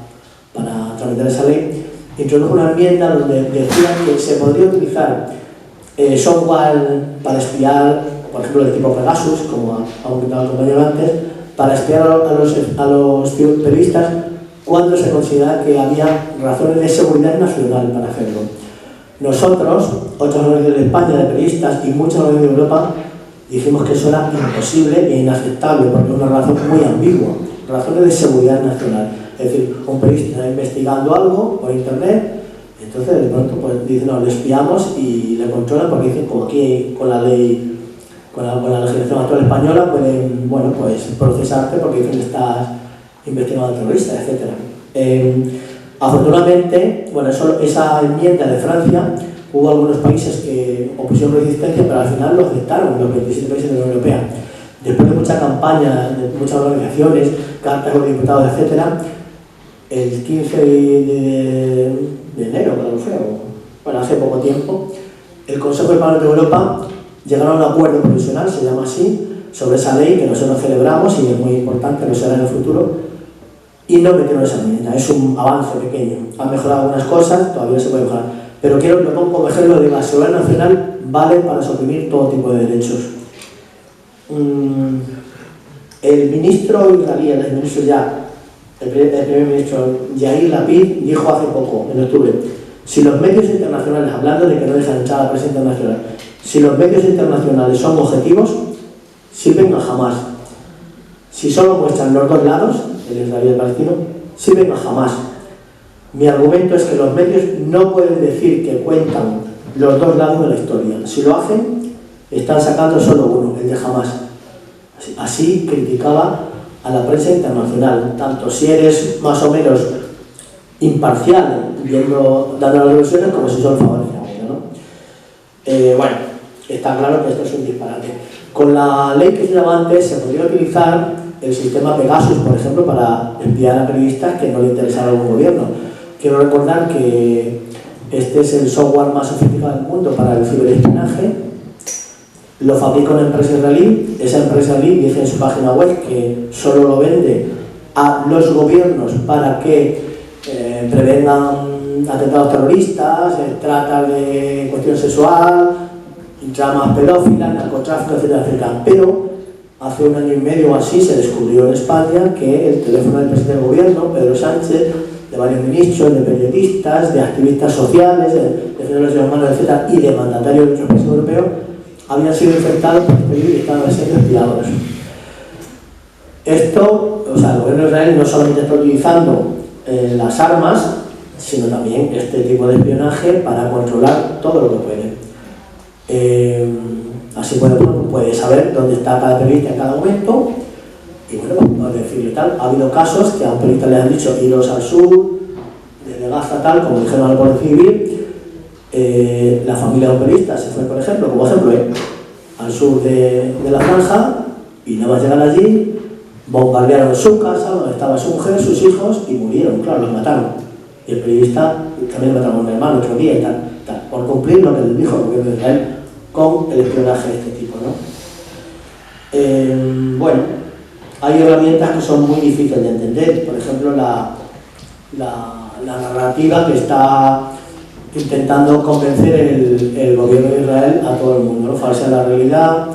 tramitar esa ley, introdujo una enmienda donde decía que se podría utilizar software para espiar, por ejemplo, del tipo Pegasus, como ha comentado el compañero antes, para espiar a los periodistas cuando se considera que había razones de seguridad nacional para hacerlo. Nosotros, otras organizaciones de España, de periodistas y muchas organizaciones de Europa, dijimos que eso era imposible e inaceptable porque es una razón muy ambigua, razones de seguridad nacional. Es decir, un periodista está investigando algo por internet, entonces de pronto pues dicen, no, le espiamos y le controlan porque dicen, como aquí con la ley, con la legislación actual española, pueden, bueno, pues procesarte porque dicen que estás investigando a terroristas, etc. Afortunadamente, bueno, esa enmienda de Francia, hubo algunos países que opusieron resistencia, pero al final lo aceptaron, los 27 países de la Unión Europea. Después de mucha campaña, de muchas organizaciones, cartas con diputados, etc., el 15 de enero, creo que fue, bueno, hace poco tiempo, el Consejo del Parlamento de Europa llegaron a un acuerdo provisional, se llama así, sobre esa ley que nosotros celebramos y es muy importante que será en el futuro, y no metieron esa enmienda. Es un avance pequeño. Han mejorado algunas cosas, todavía se puede mejorar. Pero quiero que lo pongo como ejemplo de la seguridad nacional vale para suprimir todo tipo de derechos. El ministro israelí, el ministro el primer ministro Yair Lapid dijo hace poco, en octubre, si los medios internacionales, hablando de que no dejan echar a la prensa internacional, si los medios internacionales son objetivos, sirven a Hamás. Si solo muestran los dos lados, el israelí y el palestino, sirven a Hamás. Mi argumento es que los medios no pueden decir que cuentan los dos lados de la historia. Si lo hacen, están sacando solo uno, el de Hamás. Así criticaba a la prensa internacional, tanto si eres más o menos imparcial, dando las versiones, como si son favorecibles, ¿no? Bueno, está claro que esto es un disparate. Con la ley que se daba antes se podría utilizar el sistema Pegasus, por ejemplo, para enviar a periodistas que no le interesara a algún gobierno. Quiero recordar que este es el software más sofisticado del mundo para el ciberespionaje. Lo fabrica una empresa israelí. Esa empresa israelí dice en su página web que solo lo vende a los gobiernos para que prevengan atentados terroristas, trata de cuestión sexual, tramas pedófilas, narcotráfico, etcétera, etcétera. Pero hace un año y medio o así se descubrió en España que el teléfono del presidente del gobierno, Pedro Sánchez, de varios ministros, de periodistas, de activistas sociales, de defensores de los humanos, etcétera, y de mandatarios de otros países europeos, habían sido infectados por este virus y estaban siendo espiados. Esto, o sea, el gobierno de Israel no solamente está utilizando las armas, sino también este tipo de espionaje para controlar todo lo que puede. Así puede saber dónde está cada periodista en cada momento. Y bueno, vamos a decirle tal, ha habido casos que a un periodista le han dicho iros al sur, desde Gaza tal, como dijeron al Guardia Civil. La familia de un periodista se fue, por ejemplo, al sur de la franja, y nada más llegar allí, bombardearon su casa, donde estaba su mujer, sus hijos, y murieron, claro, los mataron. Y el periodista también lo mataron a un hermano otro día y tal, por cumplir lo que le dijo el gobierno de Israel con el espionaje de este tipo, ¿no? Bueno, hay herramientas que son muy difíciles de entender. Por ejemplo, la narrativa que está intentando convencer el gobierno de Israel a todo el mundo, ¿no? Falsea la realidad,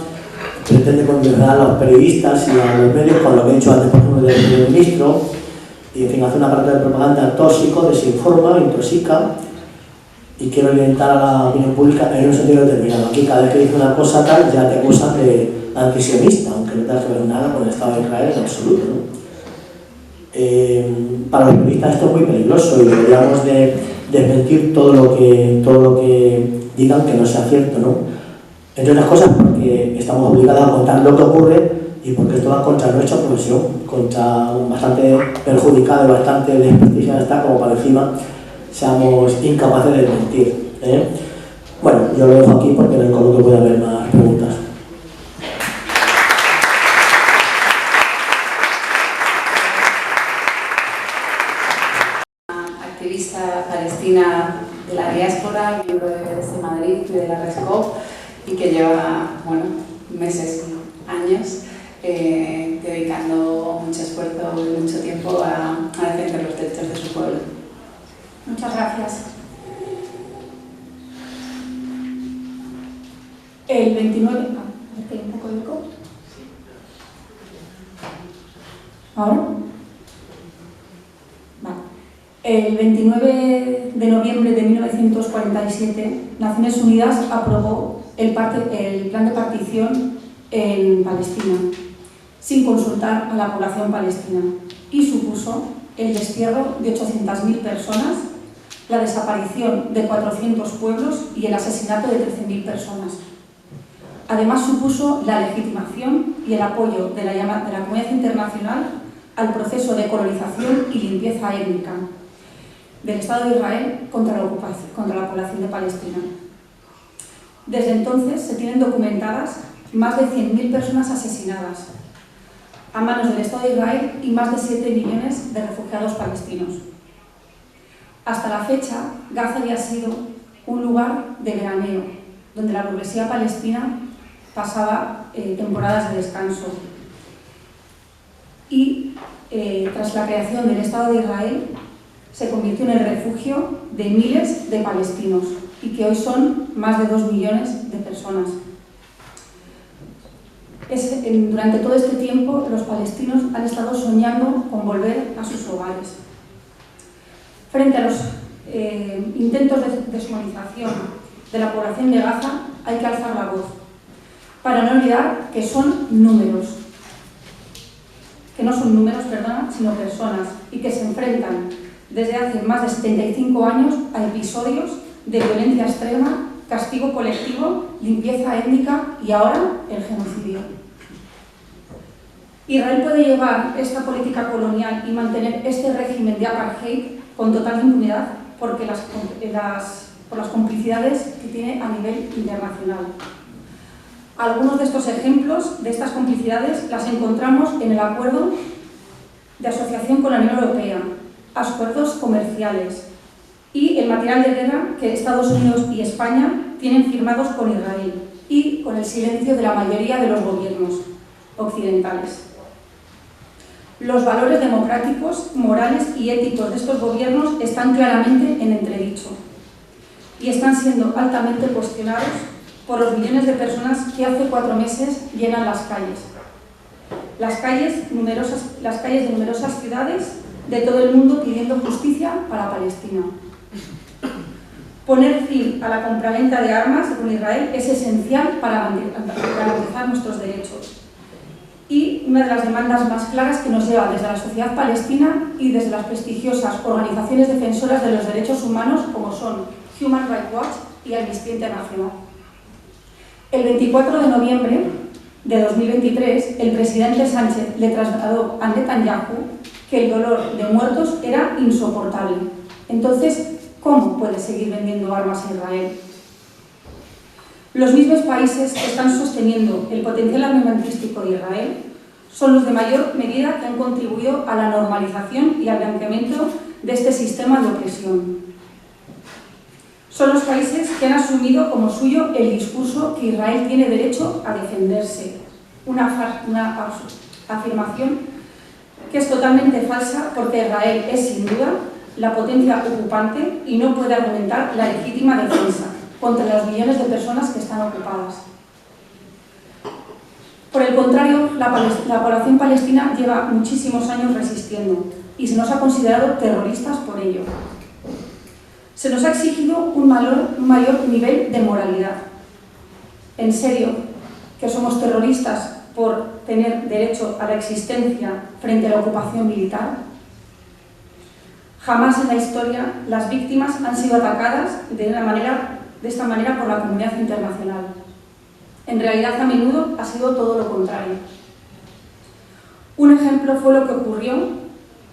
pretende convencer a los periodistas y a los medios con lo que he dicho antes, por ejemplo, del primer ministro, y en fin, hace una aparato de propaganda tóxico, desinforma, intoxica y quiere orientar a la opinión pública en un sentido determinado. Aquí cada vez que dice una cosa tal ya te acusan de antisionista, aunque no tenga que ver nada con el Estado de Israel en absoluto, ¿no? Para los periodistas esto es muy peligroso y deberíamos de desmentir todo lo que digan que no sea cierto, ¿no? Entre otras cosas porque estamos obligados a contar lo que ocurre y porque esto va contra nuestra profesión, contra bastante perjudicada y bastante desprestigiada está, como para encima seamos incapaces de mentir, ¿eh? Bueno, yo lo dejo aquí porque en el coloquio puede haber más preguntas. Activista palestina de la diáspora, miembro de Madrid y de la RESCOP, y que lleva, bueno, meses y años dedicando mucho esfuerzo y mucho tiempo a defender los derechos de su pueblo. Muchas gracias. El 29... ¿Hay un poco de eco? ¿Ahora? Vale. El 29 de noviembre de 1947, Naciones Unidas aprobó el plan de partición en Palestina, sin consultar a la población palestina, y supuso el destierro de 800.000 personas, la desaparición de 400 pueblos y el asesinato de 13.000 personas. Además, supuso la legitimación y el apoyo de la comunidad internacional al proceso de colonización y limpieza étnica del Estado de Israel contra la población de Palestina. Desde entonces se tienen documentadas más de 100.000 personas asesinadas a manos del Estado de Israel y más de 7 millones de refugiados palestinos. Hasta la fecha, Gaza había sido un lugar de veraneo, donde la burguesía palestina pasaba temporadas de descanso. Y tras la creación del Estado de Israel, se convirtió en el refugio de miles de palestinos y que hoy son más de 2 millones de personas. Durante todo este tiempo, los palestinos han estado soñando con volver a sus hogares. Frente a los intentos de deshumanización de la población de Gaza, hay que alzar la voz, para no olvidar que son números, que no son números, perdona, sino personas, y que se enfrentan desde hace más de 75 años a episodios de violencia extrema, castigo colectivo, limpieza étnica y ahora el genocidio. Israel puede llevar esta política colonial y mantener este régimen de apartheid con total impunidad por las complicidades que tiene a nivel internacional. Algunos de estos ejemplos de estas complicidades las encontramos en el acuerdo de asociación con la Unión Europea, acuerdos comerciales y el material de guerra que Estados Unidos y España tienen firmados con Israel y con el silencio de la mayoría de los gobiernos occidentales. Los valores democráticos, morales y éticos de estos gobiernos están claramente en entredicho y están siendo altamente cuestionados por los millones de personas que hace 4 meses llenan las calles. Las calles de numerosas ciudades de todo el mundo pidiendo justicia para Palestina. Poner fin a la compraventa de armas con Israel es esencial para garantizar nuestros derechos. Y una de las demandas más claras que nos lleva desde la sociedad palestina y desde las prestigiosas organizaciones defensoras de los derechos humanos como son Human Rights Watch y Amnistía Internacional. El 24 de noviembre de 2023, el presidente Sánchez le trasladó a Netanyahu que el dolor de muertos era insoportable. Entonces, ¿cómo puede seguir vendiendo armas a Israel? Los mismos países que están sosteniendo el potencial armamentístico de Israel son los de mayor medida que han contribuido a la normalización y al blanqueamiento de este sistema de opresión. Son los países que han asumido como suyo el discurso que Israel tiene derecho a defenderse, una afirmación que es totalmente falsa porque Israel es sin duda la potencia ocupante y no puede argumentar la legítima defensa contra los millones de personas que están ocupadas. Por el contrario, la población palestina lleva muchísimos años resistiendo y se nos ha considerado terroristas por ello. Se nos ha exigido un mayor nivel de moralidad. ¿En serio que somos terroristas por tener derecho a la existencia frente a la ocupación militar? Jamás en la historia las víctimas han sido atacadas de esta manera por la comunidad internacional. En realidad, a menudo ha sido todo lo contrario. Un ejemplo fue lo que ocurrió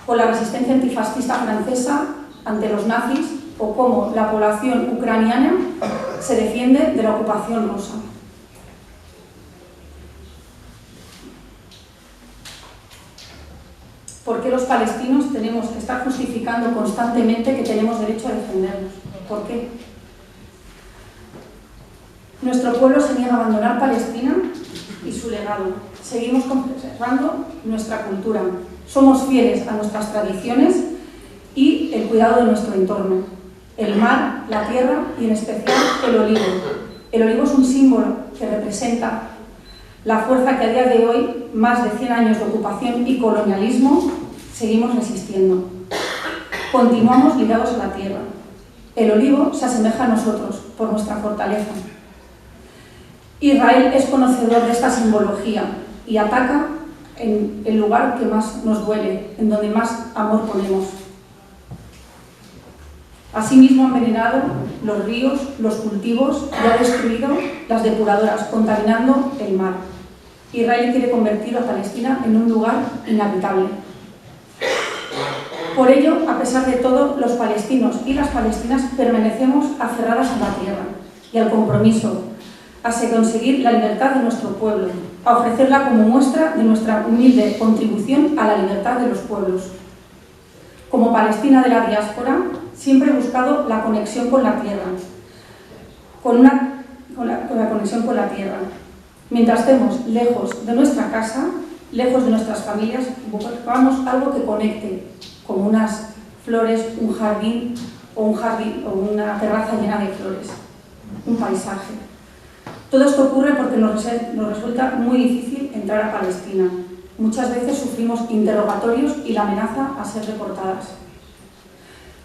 con la resistencia antifascista francesa ante los nazis o cómo la población ucraniana se defiende de la ocupación rusa. ¿Por qué los palestinos tenemos que estar justificando constantemente que tenemos derecho a defendernos? ¿Por qué? Nuestro pueblo se niega a abandonar Palestina y su legado. Seguimos conservando nuestra cultura. Somos fieles a nuestras tradiciones y el cuidado de nuestro entorno. El mar, la tierra y en especial el olivo. El olivo es un símbolo que representa la fuerza que a día de hoy, más de 100 años de ocupación y colonialismo, seguimos resistiendo. Continuamos ligados a la tierra. El olivo se asemeja a nosotros por nuestra fortaleza. Israel es conocedor de esta simbología y ataca en el lugar que más nos duele, en donde más amor ponemos. Asimismo ha envenenado los ríos, los cultivos y ha destruido las depuradoras, contaminando el mar. Israel quiere convertir a Palestina en un lugar inhabitable. Por ello, a pesar de todo, los palestinos y las palestinas permanecemos aferradas a la tierra y al compromiso a conseguir la libertad de nuestro pueblo, a ofrecerla como muestra de nuestra humilde contribución a la libertad de los pueblos. Como palestina de la diáspora, siempre he buscado la conexión con la tierra, con la conexión con la tierra. Mientras estemos lejos de nuestra casa, lejos de nuestras familias, buscamos algo que conecte, como unas flores, un jardín o una terraza llena de flores, un paisaje. Todo esto ocurre porque nos resulta muy difícil entrar a Palestina. Muchas veces sufrimos interrogatorios y la amenaza a ser deportadas.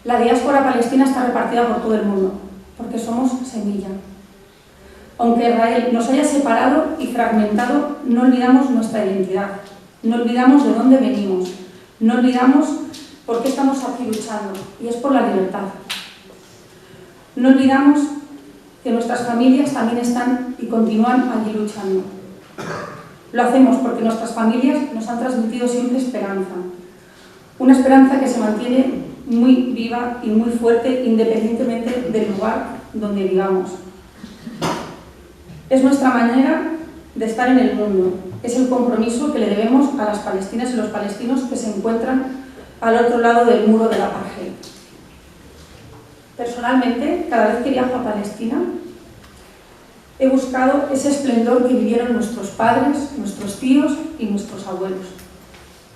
La diáspora palestina está repartida por todo el mundo, porque somos semilla. Aunque Israel nos haya separado y fragmentado, no olvidamos nuestra identidad, no olvidamos de dónde venimos, no olvidamos por qué estamos aquí luchando, y es por la libertad. No olvidamos que nuestras familias también están y continúan allí luchando. Lo hacemos porque nuestras familias nos han transmitido siempre esperanza, una esperanza que se mantiene muy viva y muy fuerte independientemente del lugar donde vivamos. Es nuestra manera de estar en el mundo, es el compromiso que le debemos a las palestinas y los palestinos que se encuentran al otro lado del muro del apartheid. Personalmente, cada vez que viajo a Palestina, he buscado ese esplendor que vivieron nuestros padres, nuestros tíos y nuestros abuelos.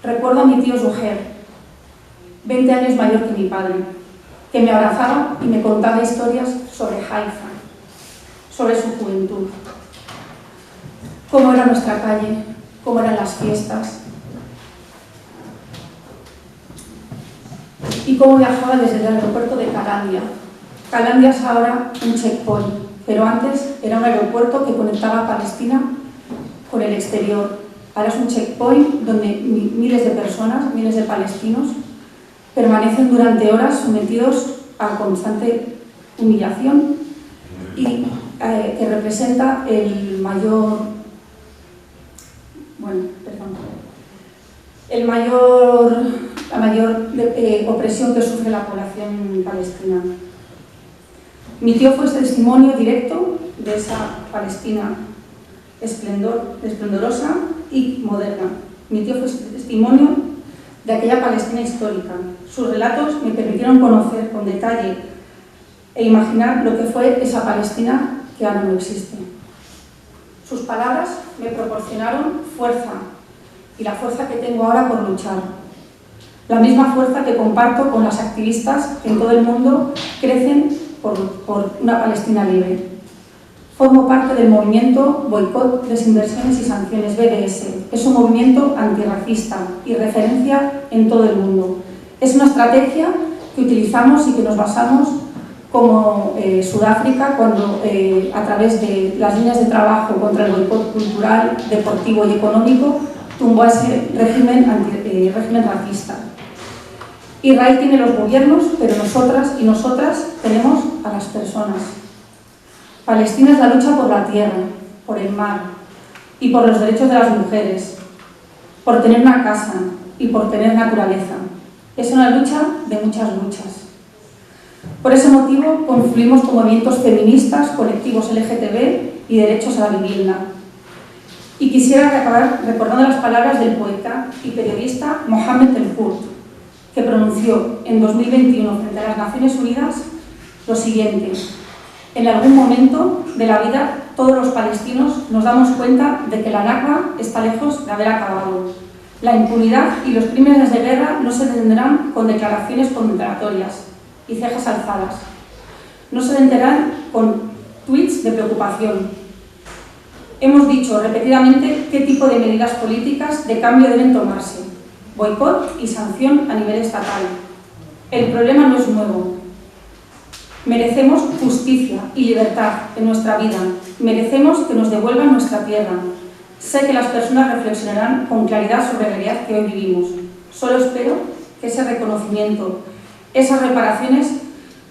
Recuerdo a mi tío Zuher, 20 años mayor que mi padre, que me abrazaba y me contaba historias sobre Haifa, sobre su juventud, cómo era nuestra calle, cómo eran las fiestas y cómo viajaba desde el aeropuerto de Calandia. Calandia es ahora un checkpoint, pero antes era un aeropuerto que conectaba a Palestina con el exterior. Ahora es un checkpoint donde miles de personas, miles de palestinos, permanecen durante horas sometidos a constante humillación y que representa la mayor opresión que sufre la población palestina. Mi tío fue testimonio directo de esa Palestina esplendorosa y moderna. Mi tío fue testimonio de aquella Palestina histórica. Sus relatos me permitieron conocer con detalle e imaginar lo que fue esa Palestina que ahora no existe. Sus palabras me proporcionaron fuerza, y la fuerza que tengo ahora por luchar. La misma fuerza que comparto con las activistas que en todo el mundo crecen por una Palestina libre. Formo parte del movimiento Boicot, Desinversiones y Sanciones, BDS. Es un movimiento antirracista y referencia en todo el mundo. Es una estrategia que utilizamos y que nos basamos como Sudáfrica, cuando a través de las líneas de trabajo contra el boicot cultural, deportivo y económico, tumbó a ese régimen racista. Israel tiene los gobiernos, pero nosotras y nosotras tenemos a las personas. Palestina es la lucha por la tierra, por el mar y por los derechos de las mujeres, por tener una casa y por tener naturaleza. Es una lucha de muchas luchas. Por ese motivo confluimos con movimientos feministas, colectivos LGTB y derechos a la vivienda. Y quisiera acabar recordando las palabras del poeta y periodista Mohamed El-Kurt, que pronunció en 2021 frente a las Naciones Unidas lo siguiente: en algún momento de la vida todos los palestinos nos damos cuenta de que la Nakba está lejos de haber acabado. La impunidad y los crímenes de guerra no se detendrán con declaraciones condenatorias y cejas alzadas. No se detendrán con tweets de preocupación. Hemos dicho repetidamente qué tipo de medidas políticas de cambio deben tomarse: boicot y sanción a nivel estatal. El problema no es nuevo. Merecemos justicia y libertad en nuestra vida. Merecemos que nos devuelvan nuestra tierra. Sé que las personas reflexionarán con claridad sobre la realidad que hoy vivimos. Solo espero que ese reconocimiento, esas reparaciones,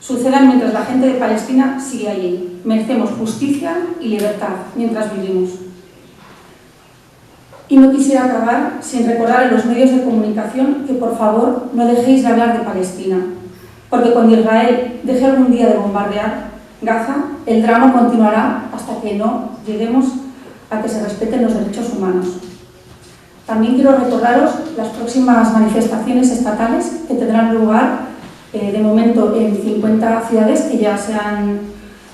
sucedan mientras la gente de Palestina sigue allí. Merecemos justicia y libertad mientras vivimos. Y no quisiera acabar sin recordar a los medios de comunicación que por favor no dejéis de hablar de Palestina, porque cuando Israel deje algún día de bombardear Gaza, el drama continuará hasta que no lleguemos a que se respeten los derechos humanos. También quiero recordaros las próximas manifestaciones estatales que tendrán lugar de momento en 50 ciudades que ya se han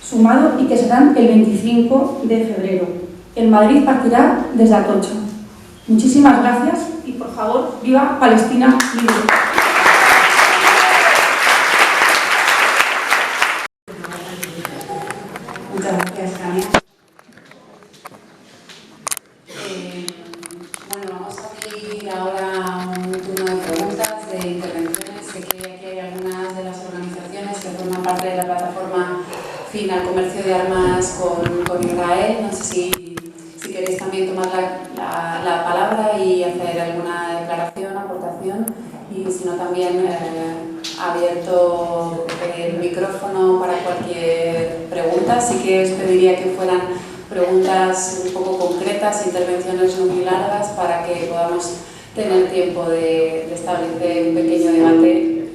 sumado y que serán el 25 de febrero. El Madrid partirá desde Atocha. Muchísimas gracias y, por favor, ¡viva Palestina libre! Muchas gracias, Jania. Bueno, vamos a abrir ahora un turno de preguntas, de intervenciones. Sé que aquí hay algunas de las organizaciones que forman parte de la plataforma Fin al Comercio de Armas con Israel. No sé si queréis también tomar la palabra y hacer alguna declaración, aportación, y si no también abierto el micrófono para cualquier pregunta. Sí que os pediría que fueran preguntas un poco concretas, intervenciones no muy largas, para que podamos tener tiempo de establecer un pequeño debate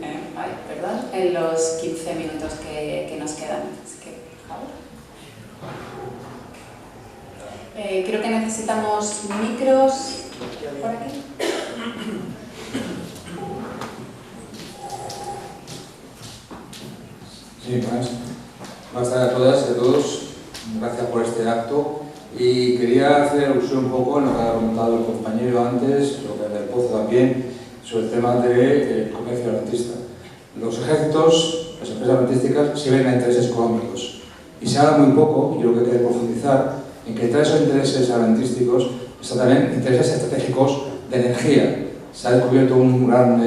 en los 15 minutos que nos quedan. Así que, por favor. Creo que necesitamos micros por aquí. Sí, buenas tardes a todas y a todos. Gracias por este acto. Y quería hacer alusión un poco en lo que ha comentado el compañero antes, lo que del Pozo también, sobre el tema del comercio armamentístico. Los ejércitos, las empresas armamentísticas, sirven a intereses económicos. Y se habla muy poco, y creo que hay que profundizar, en que detrás de esos intereses armamentísticos están también intereses estratégicos de energía. Se ha descubierto un gran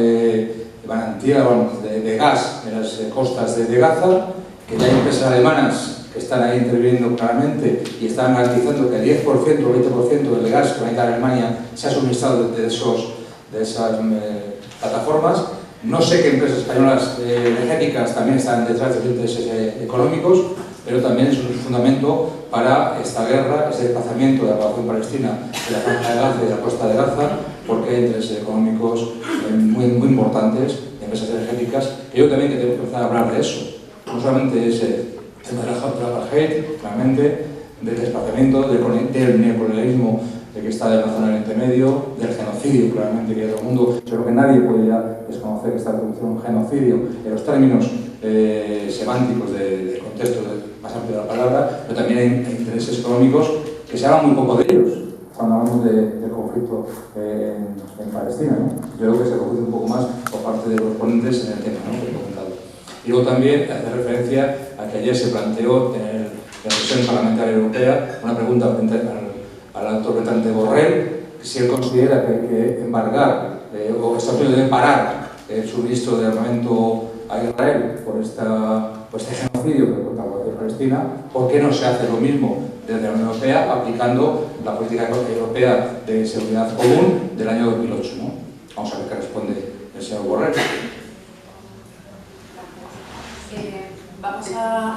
manantial de gas en las costas de Gaza, que ya hay empresas alemanas que están ahí interviniendo claramente y están garantizando que el 10% o 20% del gas que va a entrar a Alemania se ha suministrado de esas plataformas. No sé qué empresas españolas energéticas también están detrás de los intereses económicos, pero también es un fundamento para esta guerra, ese desplazamiento de la población palestina de la franja de Gaza y de la costa de Gaza, porque hay intereses económicos muy importantes, de empresas energéticas, que yo también que tengo que empezar a hablar de eso. No solamente es el tema de la apartheid, claramente, del desplazamiento, del neocolonialismo que está en la zona del Oriente Medio, del genocidio, claramente, que hay todo el mundo. Yo creo que nadie puede ya desconocer que está produciendo un genocidio en los términos semánticos del contexto más amplio de la palabra, pero también hay intereses económicos que se habla muy poco de ellos cuando hablamos del conflicto en Palestina, ¿no? Yo creo que se produce un poco más por parte de los ponentes en el tema, ¿no?, que he comentado. Y luego también hace referencia a que ayer se planteó en la sesión parlamentaria europea una pregunta al alto representante Borrell, si él considera que hay que embargar o que Estados Unidos debe parar el suministro de armamento a Israel por este genocidio contra la población palestina. ¿Por qué no se hace lo mismo desde la Unión Europea aplicando la política europea de seguridad común del año 2008, ¿no? Vamos a ver qué responde el señor Borrell.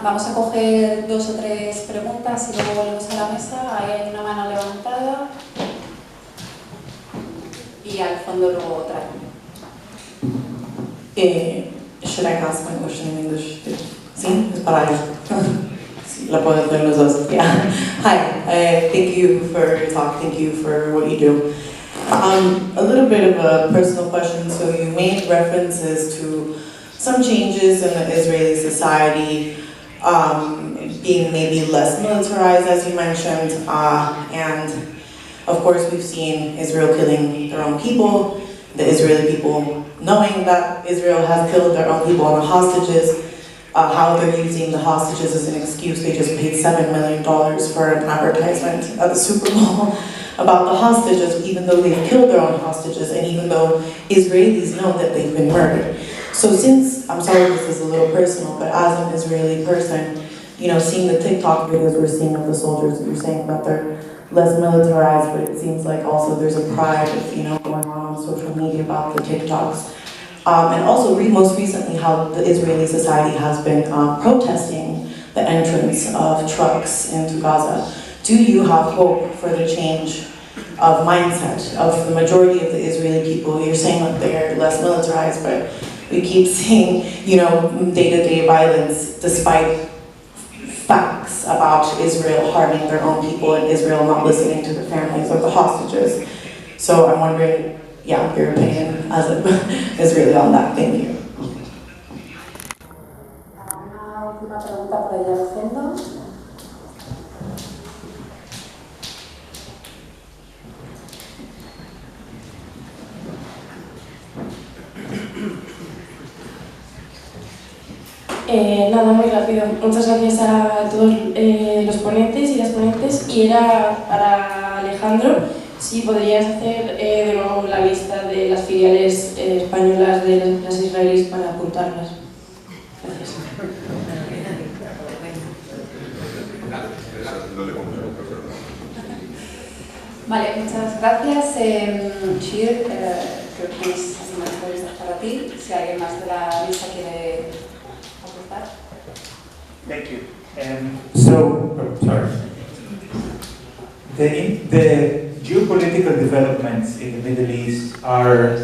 Vamos a coger 2 o 3 preguntas y luego volvemos a la mesa. Ahí hay una mano levantada y al fondo luego otra. Should I ask my question in English? Sí, es para ellos. La puedo hacer los dos. Yeah. Hi, thank you for your talk. Thank you for what you do. A little bit of a personal question. So you made references to some changes in the Israeli society, being maybe less militarized, as you mentioned, and of course we've seen Israel killing their own people, the Israeli people knowing that Israel has killed their own people and the hostages, how they're using the hostages as an excuse. They just paid $7 million for an advertisement at the Super Bowl about the hostages, even though they've killed their own hostages and even though Israelis know that they've been murdered. So since, I'm sorry this is a little personal, but as an Israeli person, you know, seeing the TikTok videos we're seeing of the soldiers, you're saying that they're less militarized, but it seems like also there's a pride of, you know, going on social media about the TikToks. And also most recently how the Israeli society has been protesting the entrance of trucks into Gaza. Do you have hope for the change of mindset of the majority of the Israeli people? You're saying that they're less militarized, but we keep seeing, you know, day-to-day violence despite facts about Israel harming their own people and Israel not listening to the families of the hostages. So I'm wondering, yeah, your opinion as an Israeli on that. Thank you. Una última pregunta por allá al fondo. Nada, muy rápido. Muchas gracias a todos los ponentes y las ponentes. Y era para Alejandro, si podrías hacer de nuevo la lista de las filiales españolas de las israelíes para apuntarlas. Gracias. Vale, muchas gracias. Shir, creo que es más entrevistas para ti. Si alguien más de la lista quiere aportar. Thank you. Sorry. The geopolitical developments in the Middle East are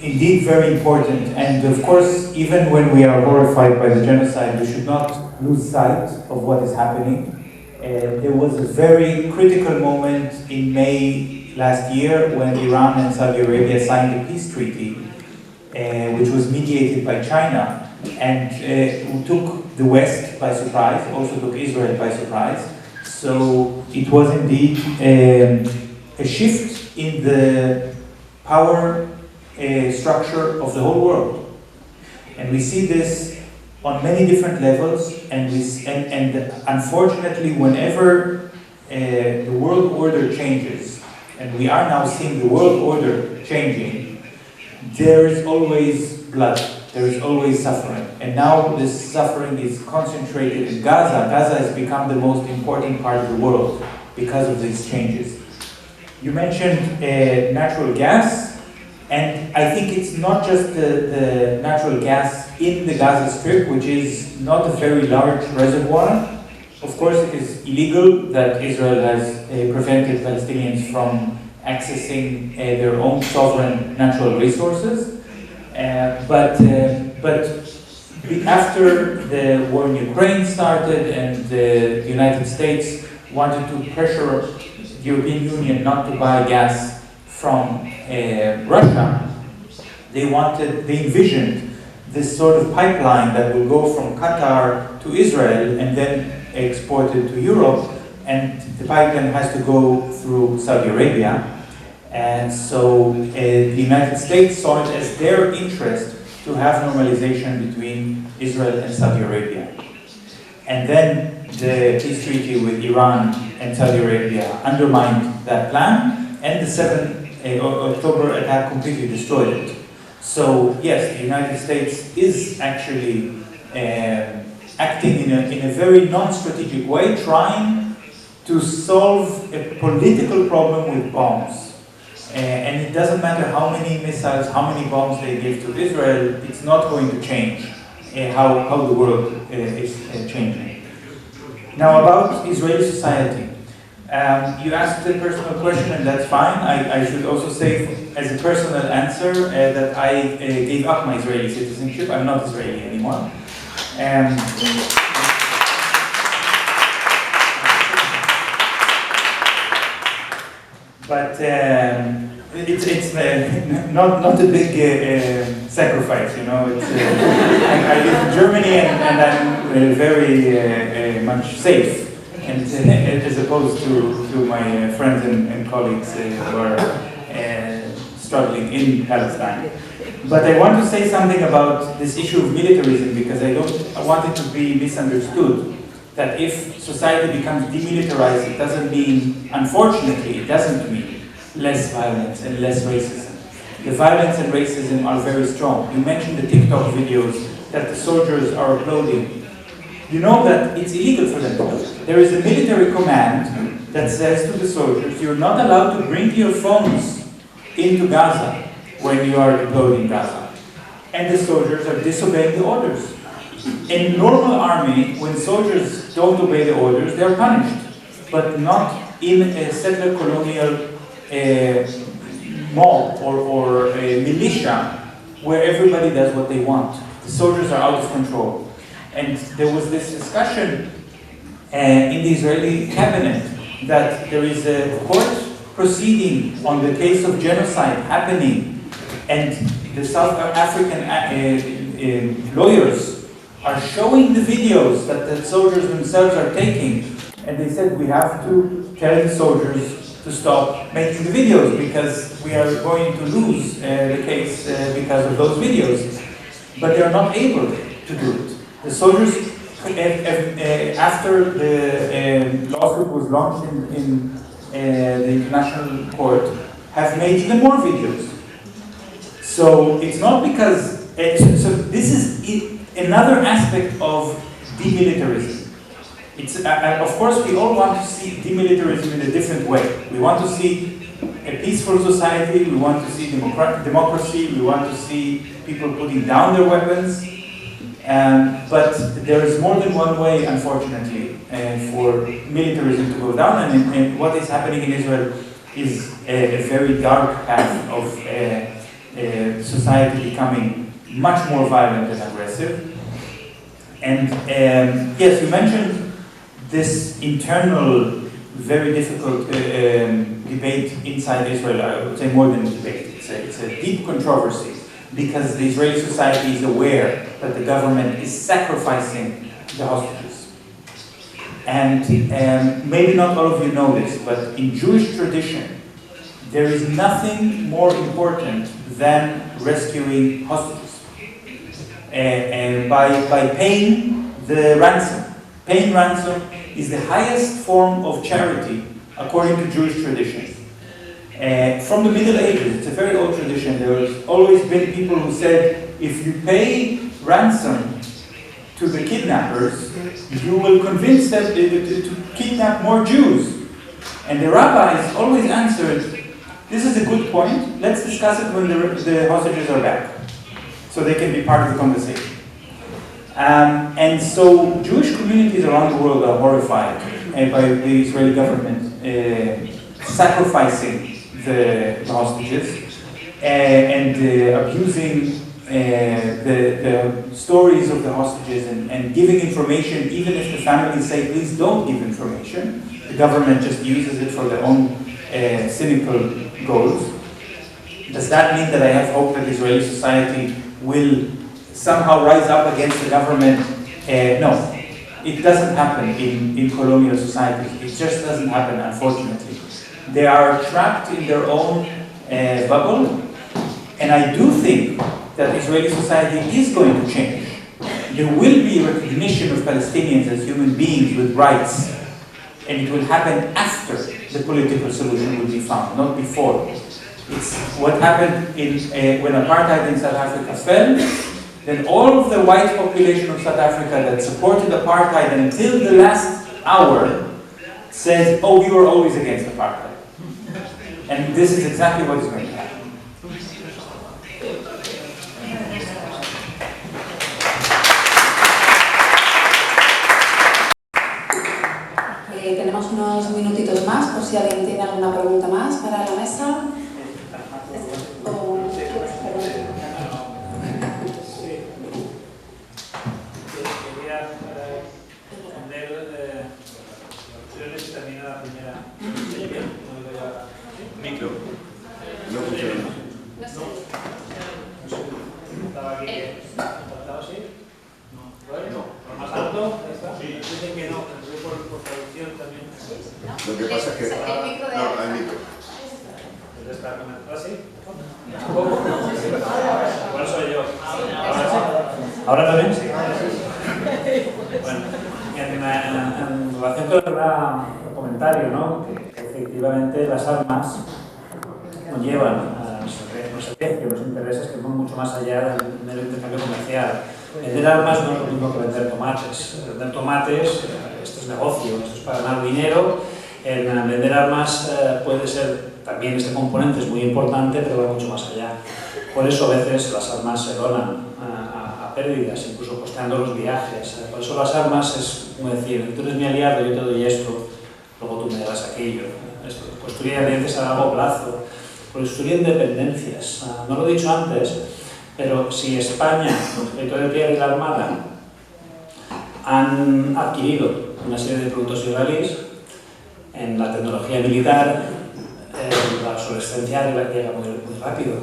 indeed very important, and of course, even when we are horrified by the genocide, we should not lose sight of what is happening. There was a very critical moment in May last year when Iran and Saudi Arabia signed a peace treaty, which was mediated by China, and took the West by surprise, also took Israel by surprise. So it was indeed a shift in the power structure of the whole world. And we see this on many different levels, and unfortunately, whenever the world order changes, and we are now seeing the world order changing, there is always blood, there is always suffering. And now this suffering is concentrated in Gaza. Gaza has become the most important part of the world because of these changes. You mentioned natural gas, and I think it's not just the natural gas in the Gaza Strip, which is not a very large reservoir. Of course, it is illegal that Israel has prevented Palestinians from accessing their own sovereign natural resources. But after the war in Ukraine started and the United States wanted to pressure the European Union not to buy gas from Russia, they envisioned this sort of pipeline that will go from Qatar to Israel and then exported to Europe, and the pipeline has to go through Saudi Arabia. And so the United States saw it as their interest to have normalization between Israel and Saudi Arabia. And then the peace treaty with Iran and Saudi Arabia undermined that plan, and the 7th October attack completely destroyed it. So yes, the United States is actually acting in a very non-strategic way, trying to solve a political problem with bombs. And it doesn't matter how many missiles, how many bombs they give to Israel, it's not going to change how the world is changing. Now about Israeli society. You asked a personal question, and that's fine. I should also say, as a personal answer, that I gave up my Israeli citizenship. I'm not Israeli anymore. But it's not a big sacrifice, you know. I live in Germany, and I'm very much safe. And as opposed to my friends and colleagues who are struggling in Palestine. But I want to say something about this issue of militarism, because I want it to be misunderstood. That if society becomes demilitarized, it doesn't mean, unfortunately, it doesn't mean less violence and less racism. The violence and racism are very strong. You mentioned the TikTok videos that the soldiers are uploading. You know that it's illegal for them to do it. There is a military command that says to the soldiers, you're not allowed to bring your phones into Gaza when you are deployed in Gaza. And the soldiers are disobeying the orders. In normal army, when soldiers don't obey the orders, they're punished. But not in a settler colonial mob or a militia where everybody does what they want. The soldiers are out of control. And there was this discussion in the Israeli cabinet that there is a court proceeding on the case of genocide happening, and the South African lawyers are showing the videos that the soldiers themselves are taking, and they said we have to tell the soldiers to stop making the videos because we are going to lose the case because of those videos. But they are not able to do it. The soldiers, after the lawsuit was launched in the international court, have made even more videos. So it's not because, so this is another aspect of demilitarism. It's, of course, we all want to see demilitarism in a different way. We want to see a peaceful society, we want to see democracy, we want to see people putting down their weapons. But there is more than one way, unfortunately, for militarism to go down, and what is happening in Israel is a very dark path of society becoming much more violent and aggressive. And yes, you mentioned this internal, very difficult debate inside Israel. I would say more than a debate. It's a deep controversy because the Israeli society is aware that the government is sacrificing the hostages. And maybe not all of you know this, but in Jewish tradition, there is nothing more important than rescuing hostages. By paying the ransom. Paying ransom is the highest form of charity according to Jewish tradition. From the Middle Ages, it's a very old tradition. There has always been people who said, if you pay ransom to the kidnappers, you will convince them to kidnap more Jews. And the rabbis always answered, this is a good point, let's discuss it when the hostages are back, so they can be part of the conversation. And so Jewish communities around the world are horrified by the Israeli government sacrificing the hostages and abusing the stories of the hostages and giving information, even if the families say, please don't give information. The government just uses it for their own cynical goals. Does that mean that I have hope that Israeli society will somehow rise up against the government? No. It doesn't happen in colonial societies. It just doesn't happen, unfortunately. They are trapped in their own bubble, and I do think that Israeli society is going to change. There will be recognition of Palestinians as human beings with rights, and it will happen after the political solution will be found, not before. It's what happened when apartheid in South Africa fell. Then all of the white population of South Africa that supported apartheid until the last hour said, oh, we were always against apartheid. And this is exactly what is going to happen. Tenemos unos minutitos más por si alguien tiene alguna pregunta más para la mesa. Micro. No funciona. No sé. Estaba aquí. ¿Estaba así? No. ¿Más alto? Sí. Dicen que no, por traducción también. Lo que pasa es que... No, hay micro. ¿Así? ¿Cuál soy yo? ¿Ahora también? Sí. Bueno, en relación con el comentario, ¿no? Que efectivamente las armas nos llevan a los intereses que van mucho más allá del mero intercambio comercial. Vender armas no es lo mismo que vender tomates. Vender tomates, esto es negocio, esto es para ganar dinero. En vender armas puede ser, también este componente es muy importante, pero va mucho más allá. Por eso a veces las armas se donan a pérdidas, incluso costeando los viajes. Por eso las armas es como decir, tú eres mi aliado, yo te doy esto, luego tú me das aquello. Esto, construir alianzas a largo plazo, construir independencias. No lo he dicho antes, pero si España, los territorios de la Armada, han adquirido una serie de productos israelíes, en la tecnología militar, la obsolescencia llega muy rápido.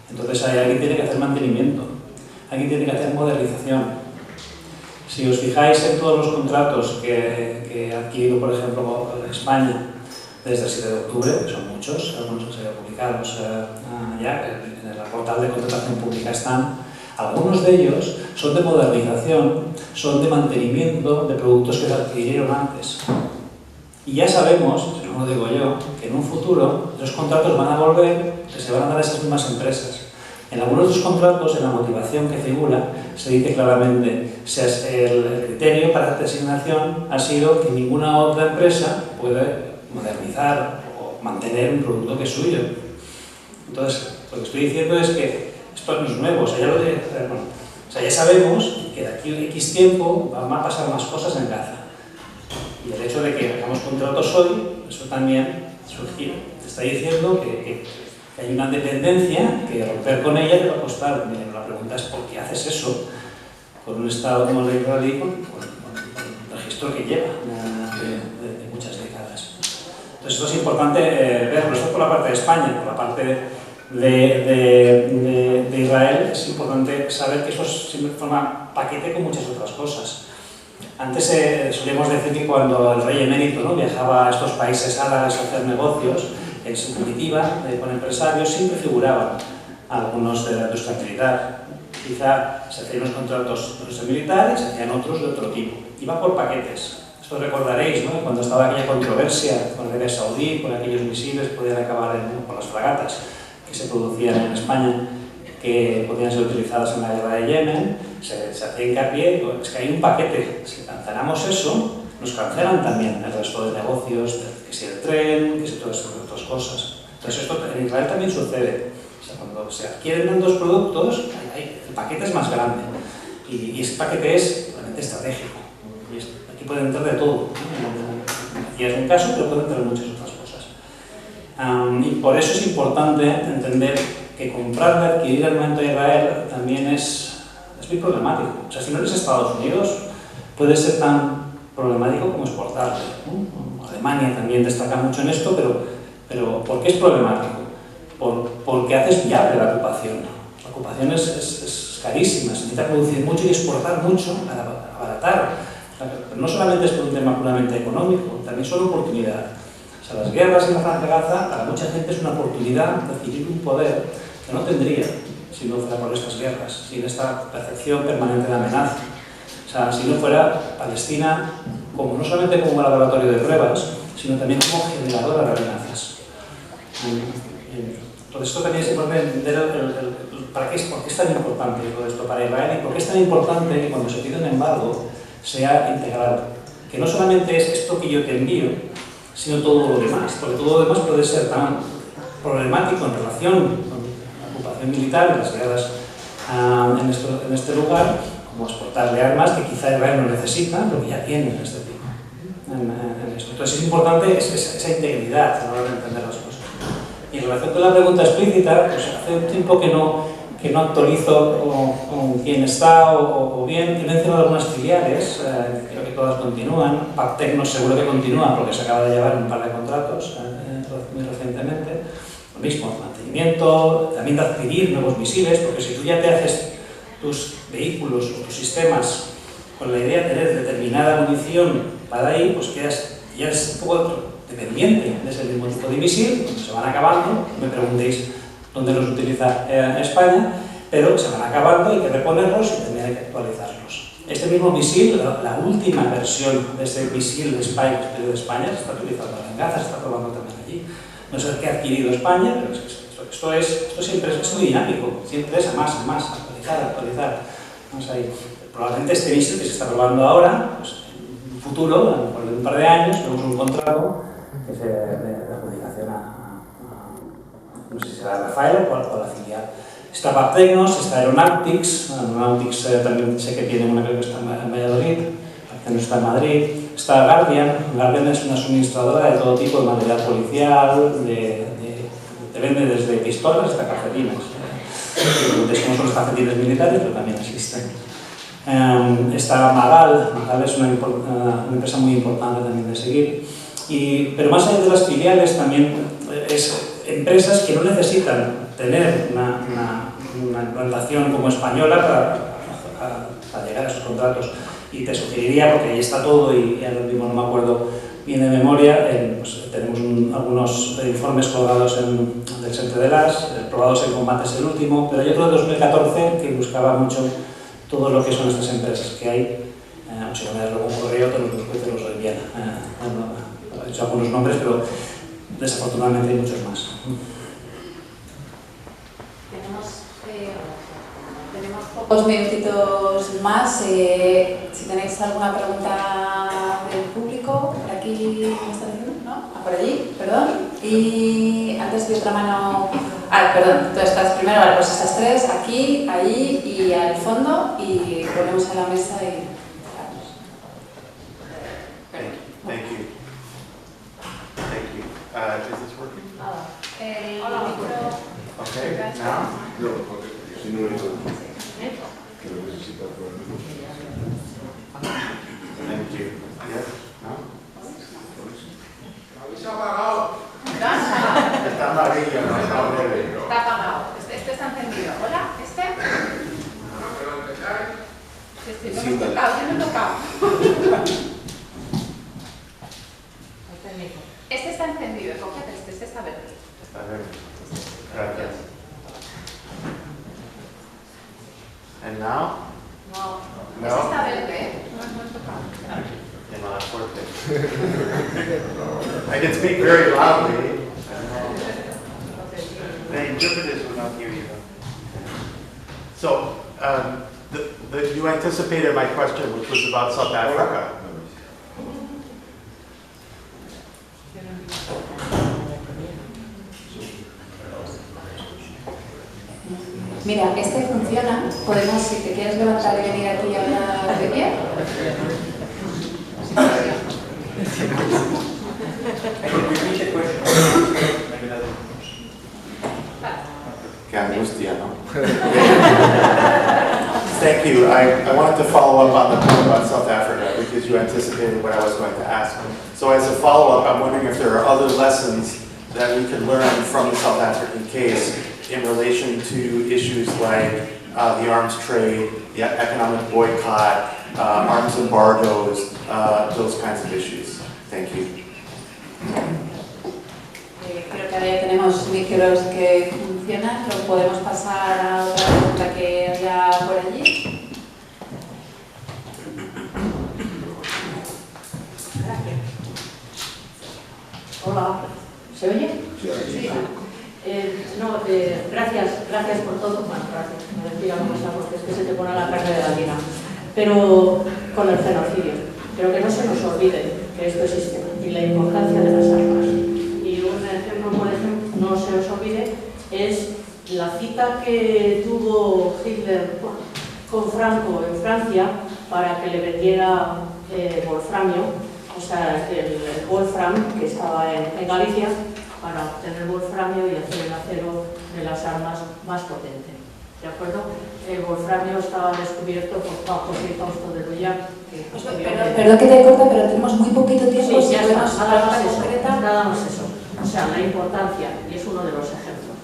Entonces alguien tiene que hacer mantenimiento, alguien tiene que hacer modernización. Si os fijáis en todos los contratos que ha adquirido, por ejemplo, España desde el 7 de octubre, que son muchos, algunos han sido publicados ya, en el portal de contratación pública están, Algunos de ellos son de modernización, son de mantenimiento de productos que se adquirieron antes. Y ya sabemos, si no lo digo yo, que en un futuro los contratos van a volver, que se van a dar a esas mismas empresas. En algunos de los contratos, en la motivación que figura, se dice claramente que el criterio para la designación ha sido que ninguna otra empresa puede modernizar o mantener un producto que es suyo. Entonces, lo que estoy diciendo es que esto no es nuevo, o sea, ya sabemos que de aquí a X tiempo van a pasar más cosas en Gaza. Y el hecho de que hagamos contratos hoy, eso también está diciendo que hay una dependencia que romper con ella te va a costar. Miren, la pregunta es ¿por qué haces eso con un Estado como el israelí, con el registro que lleva de muchas décadas? Entonces esto es importante verlo. Esto por la parte de España, por la parte de Israel es importante saber que eso siempre forma paquete con muchas otras cosas. Antes solíamos decir que cuando el rey emérito, ¿no?, viajaba a estos países árabes a hacer negocios, en su comitiva con empresarios siempre figuraban algunos de la industria militar. Quizá se hacían unos contratos de industria militar y se hacían otros de otro tipo. Iba por paquetes. Esto recordaréis, ¿no?, cuando estaba aquella controversia con Arabia Saudí, con aquellos misiles que podían acabar con las fragatas que se producían en España, que podían ser utilizadas en la guerra de Yemen, se hacía hincapié, es que hay un paquete. Si cancelamos eso, nos cancelan también el resto de negocios, que si el tren, que si todas esas otras cosas. Entonces esto en Israel también sucede. O sea, cuando se adquieren tantos productos, el paquete es más grande. Y ese paquete es realmente estratégico. Y aquí puede entrar de todo. Aquí es un caso, pero puede entrar muchas otras cosas. Y por eso es importante entender que comprarle, adquirir armamento a Israel también es muy problemático. O sea, si no eres Estados Unidos, puede ser tan problemático como exportarle, ¿no? Alemania también destaca mucho en esto, pero ¿por qué es problemático? Porque haces viable la ocupación. La ocupación es carísima, se necesita producir mucho y exportar mucho para abaratar. Pero no solamente es por un tema puramente económico, también son oportunidad. O sea, las guerras en la Franja de Gaza para mucha gente es una oportunidad de adquirir un poder que no tendría si no fuera por estas guerras, sin esta percepción permanente de amenaza. O sea, si no fuera Palestina no solamente como un laboratorio de pruebas, sino también como generadora de amenazas. Entonces esto también es importante entender por qué es tan importante todo esto para Israel y por qué es tan importante que cuando se pide un embargo sea integral. Que no solamente es esto que yo te envío, sino todo lo demás, porque todo lo demás puede ser tan problemático en relación con la ocupación militar y las guerras en este lugar, como exportarle armas que quizá Israel no necesita, pero que ya tienen este tipo. En esto. Entonces es importante esa integridad a la hora de entender las cosas. Y en relación con la pregunta explícita, pues hace un tiempo que no actualizo con quién está o bien, he mencionado algunas filiales, creo que todas continúan. PacTecno seguro que continúa porque se acaba de llevar un par de contratos muy recientemente. Lo mismo, mantenimiento, también de adquirir nuevos misiles, porque si tú ya te haces tus vehículos o tus sistemas con la idea de tener determinada munición para ahí, pues ya es un poco dependiente de ese mismo tipo de misil, cuando se van acabando, no me preguntéis dónde los utiliza España, pero se van acabando, hay que reponerlos y también hay que actualizarlos. Este mismo misil, la última versión de este misil de Spike de España, se está utilizando en Gaza, se está probando también allí. No sé qué ha adquirido España, pero esto siempre es muy dinámico, siempre es a más, actualizar. Vamos ahí. Probablemente este misil que se está probando ahora, pues, en un futuro, en un par de años, tenemos un contrato que se de adjudicación no sé si será Rafael o a la filial. Está PacTecno, está Aeronautics también sé que tiene una, creo que está en Valladolid, PacTecno está en Madrid, está Guardian es una suministradora de todo tipo de material policial, te vende desde pistolas hasta cafetines. No son los cafetines militares, pero también existen. Está Magal es una empresa muy importante también de seguir. Pero más allá de las filiales también es empresas que no necesitan tener una implantación como española para llegar a esos contratos. Y te sugeriría, porque ahí está todo y ahora mismo no me acuerdo bien de memoria, pues tenemos algunos informes colgados del Centre de las, probados en combate es el último, pero hay otro de 2014 que buscaba mucho todo lo que son estas empresas que hay. Si no me das luego un correo, te los busco y te los reenvían. He dicho algunos nombres, pero desafortunadamente hay muchos más. Tenemos pocos minutitos más. Si tenéis alguna pregunta del público, por aquí, ¿me está diciendo? ¿No? Por allí, perdón. Y antes de otra mano. Perdón, tú estás primero, vale, pues estas tres, aquí, ahí y al fondo, y volvemos a la mesa y. Thank you. Thank you. Is this working? Okay, now? No, porque si no es que lo necesita por Thank you. Yes? No? Está apagado. Está amarillo, no está breve. Está apagado. Este está encendido. Hola, ¿este? Este no me he tocado, yo no he tocado. Este está encendido, cógete este está verde. Está verde. Gracias. And now? No. No. Este está verde, no he tocado. Que no da fuerte. I can speak very loudly. The interpreters will not hear you. So, you anticipated my question, which was about South Africa. Mira, este funciona. Podemos, si te quieres levantar y venir aquí a hablar de pie. Qué angustia, ¿no? Thank you. I wanted to follow up on the point about South Africa because you anticipated what I was going to ask. So as a follow-up, I'm wondering if there are other lessons that we can learn from the South African case in relation to issues like the arms trade, the economic boycott, arms embargoes, those kinds of issues. Thank you. Creo que ahora ya tenemos micros que funcionan. Lo podemos pasar a otra pregunta que haya por allí. Hola, ¿se oye? Sí. Gracias por todo. Bueno, gracias, me decía una cosa porque es que se te pone la carne de gallina. Pero con el genocidio, pero que no se nos olvide que esto existe y la importancia de las armas. Y un ejemplo, por ejemplo, no se os olvide, es la cita que tuvo Hitler con Franco en Francia para que le vendiera wolframio, o sea, el wolfram que estaba en Galicia, para obtener wolframio y hacer el acero de las armas más potente. ¿De acuerdo? El wolframio estaba descubierto por José Fausto de Lullac. Perdón que te corta, pero tenemos muy poquito tiempo. Sí, si ya podemos está, nada más eso. O sea, la importancia, y es uno de los ejemplos,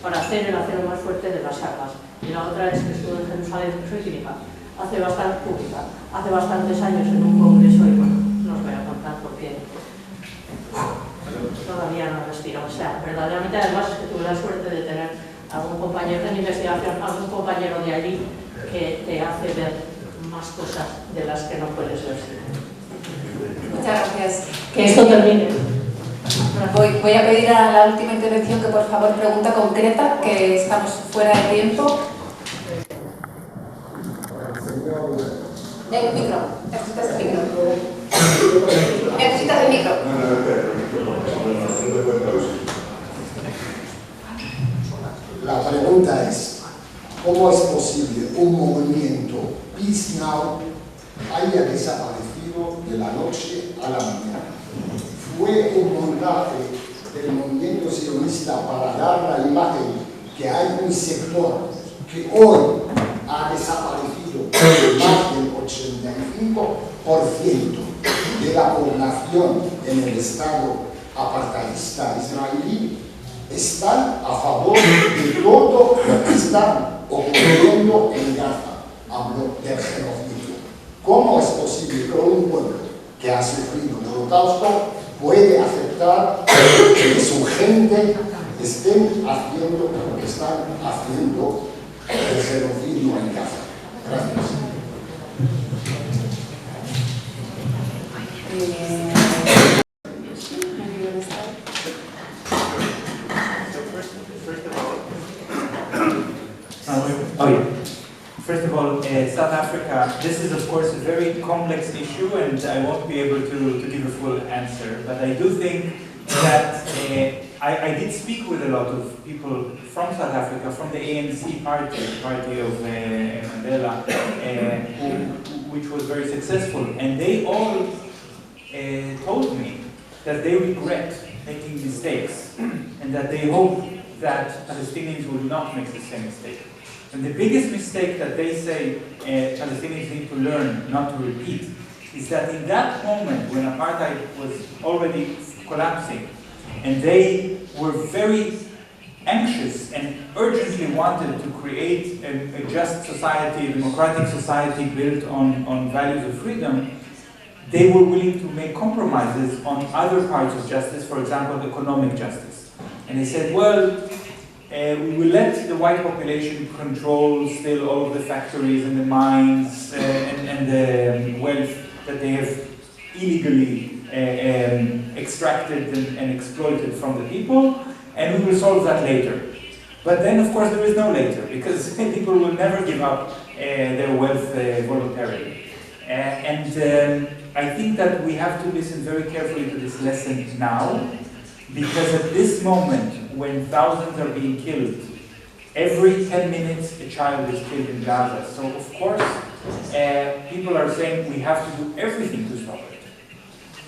para hacer el acero más fuerte de las armas. Y la otra es que estuve en Jerusalén, soy cínica, hace bastantes años en un congreso, y bueno, no os voy a contar porque todavía no respiro. O sea, verdaderamente, además es que tuve la suerte de tener algún compañero de mi investigación, algún compañero de allí que te hace ver más cosas de las que no puedes ver. Muchas gracias. Que esto termine. Voy a pedir a la última intervención que por favor pregunta concreta, que estamos fuera de tiempo. El micro. Necesitas el micro. Necesitas el micro. La pregunta es, ¿cómo es posible un movimiento Peace Now haya desaparecido de la noche a la mañana? Fue un montaje del movimiento sionista para dar la imagen que hay un sector que hoy ha desaparecido más del 85% de la población en el estado apartadista israelí. Están a favor de todo lo que está ocurriendo en Gaza. Hablo del genocidio. ¿Cómo es posible que un pueblo que ha sufrido el Holocausto puede aceptar que su gente estén haciendo lo que están haciendo el genocidio en Gaza. Gracias. First of all, South Africa, this is of course a very complex issue and I won't be able to give a full answer, but I do think that I did speak with a lot of people from South Africa, from the ANC party of Mandela, which was very successful, and they all told me that they regret making mistakes and that they hope that Palestinians will not make the same mistake. And the biggest mistake that they say Palestinians need to learn not to repeat is that in that moment when apartheid was already collapsing and they were very anxious and urgently wanted to create a just society, a democratic society built on values of freedom, they were willing to make compromises on other parts of justice, for example, economic justice. And they said, well, we will let the white population control still all of the factories and the mines and the wealth that they have illegally extracted and exploited from the people, and we will solve that later. But then, of course, there is no later, because people will never give up their wealth voluntarily. I think that we have to listen very carefully to this lesson now, because at this moment, when thousands are being killed, every 10 minutes a child is killed in Gaza. So of course, people are saying we have to do everything to stop it.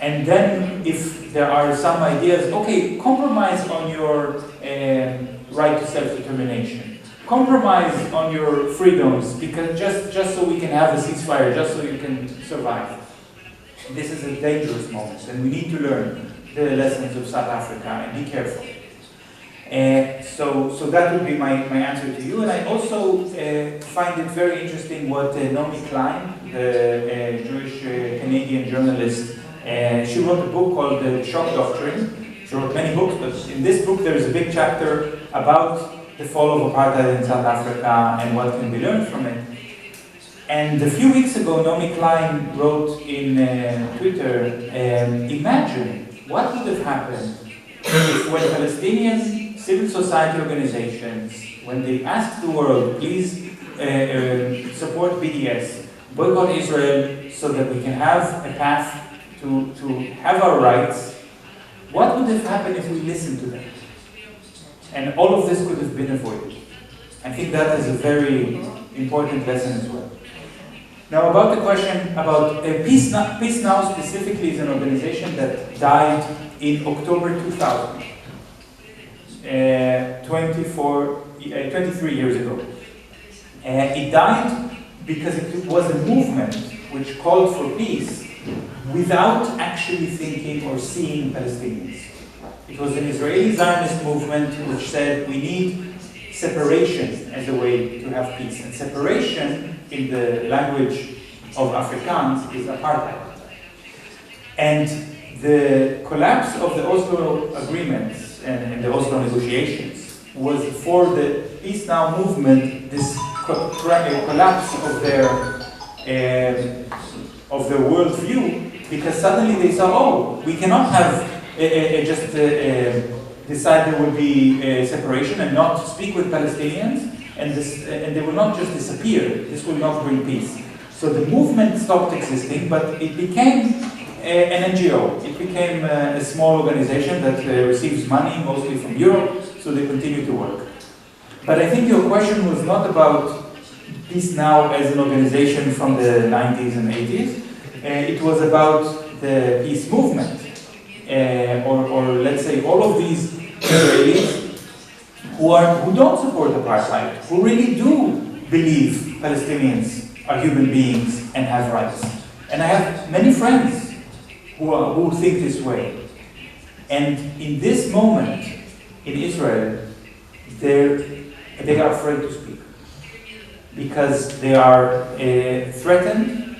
And then if there are some ideas, okay, compromise on your right to self-determination. Compromise on your freedoms, because just so we can have a ceasefire, just so you can survive. This is a dangerous moment, and we need to learn the lessons of South Africa and be careful. So that would be my answer to you. And I also find it very interesting what Naomi Klein, the Jewish Canadian journalist, she wrote a book called The Shock Doctrine. She wrote many books, but in this book there is a big chapter about the fall of apartheid in South Africa and what can be learned from it. And a few weeks ago, Naomi Klein wrote in Twitter, imagine what would have happened if when Palestinian civil society organizations, when they asked the world, please support BDS, boycott Israel so that we can have a path to have our rights, what would have happened if we listened to them? And all of this could have been avoided. I think that is a very important lesson as well. Now about the question about Peace Now specifically is an organization that died in October 2000, 23 years ago. It died because it was a movement which called for peace without actually thinking or seeing Palestinians. It was an Israeli Zionist movement which said we need separation as a way to have peace. And separation, in the language of Afrikaans, is apartheid. And the collapse of the Oslo agreements and the Oslo negotiations was for the Peace Now movement, this collapse of their worldview, because suddenly they saw, oh, we cannot have just decide there will be separation and not speak with Palestinians, and they will not just disappear. This will not bring peace. So the movement stopped existing, but it became an NGO. It became a small organization that receives money, mostly from Europe, so they continue to work. But I think your question was not about Peace Now as an organization from the 90s and 80s. It was about the peace movement, or let's say all of these Israelis who don't support apartheid, who really do believe Palestinians are human beings and have rights. And I have many friends who think this way. And in this moment in Israel, they are afraid to speak because they are threatened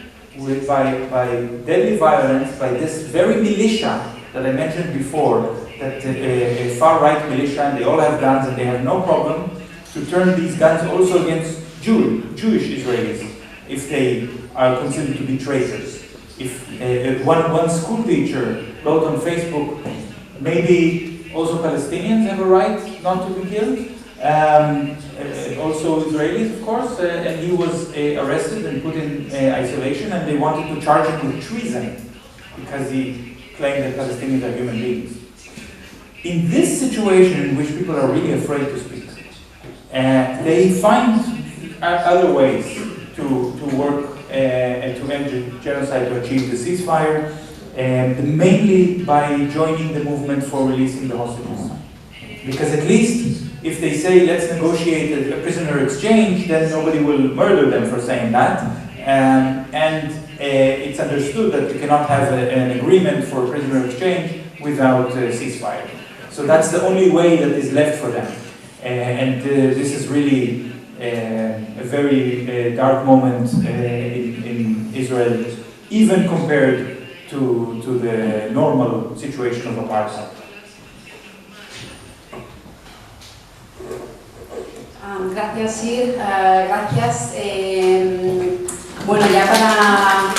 by deadly violence, by this very militia that I mentioned before, that a far-right militia, and they all have guns and they have no problem to turn these guns also against Jewish Israelis, if they are considered to be traitors. If one school teacher wrote on Facebook, maybe also Palestinians have a right not to be killed, also Israelis, of course, and he was arrested and put in isolation, and they wanted to charge him with treason because he claimed that Palestinians are human beings. In this situation in which people are really afraid to speak, they find other ways to work and to end genocide, to achieve the ceasefire, mainly by joining the movement for releasing the hostages. Because at least if they say, let's negotiate a prisoner exchange, then nobody will murder them for saying that. And it's understood that you cannot have an agreement for prisoner exchange without a ceasefire. So that's the only way that is left for them. And this is really a very dark moment in Israel, even compared to the normal situation of apartheid. Gracias, Sir. Gracias. Bueno, ya para...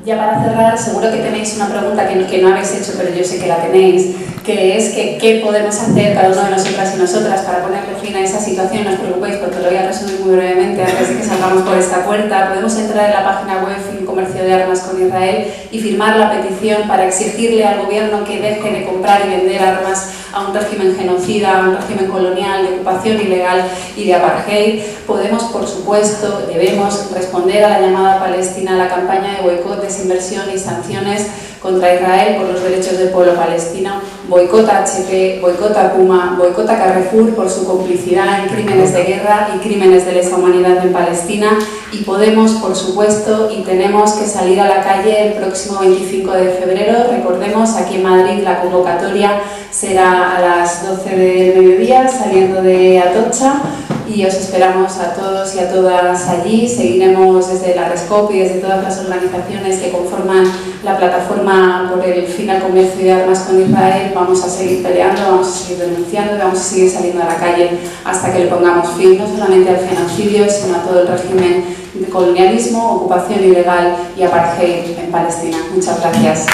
Ya para cerrar, seguro que tenéis una pregunta que no habéis hecho, pero yo sé que la tenéis, que es que qué podemos hacer cada uno de nosotras y nosotras para ponerle fin a esa situación. No os preocupéis porque lo voy a resumir muy brevemente antes de que salgamos por esta puerta. Podemos entrar en la página web Fin Comercio de Armas con Israel y firmar la petición para exigirle al gobierno que deje de comprar y vender armas a un régimen genocida, a un régimen colonial, de ocupación ilegal y de apartheid. Podemos, por supuesto, debemos responder a la llamada palestina, a la campaña de boicot, desinversión y sanciones contra Israel por los derechos del pueblo palestino. Boicota HP, boicota Puma, boicota Carrefour por su complicidad en crímenes de guerra y crímenes de lesa humanidad en Palestina. Y podemos, por supuesto, y tenemos que salir a la calle el próximo 25 de febrero. Recordemos, aquí en Madrid la convocatoria será a las 12 del mediodía, saliendo de Atocha. Y os esperamos a todos y a todas allí. Seguiremos desde la Rescop y desde todas las organizaciones que conforman la plataforma por el fin al comercio de armas con Israel. Vamos a seguir peleando, vamos a seguir denunciando y vamos a seguir saliendo a la calle hasta que le pongamos fin no solamente al genocidio, sino a todo el régimen de colonialismo, ocupación ilegal y apartheid en Palestina. Muchas gracias.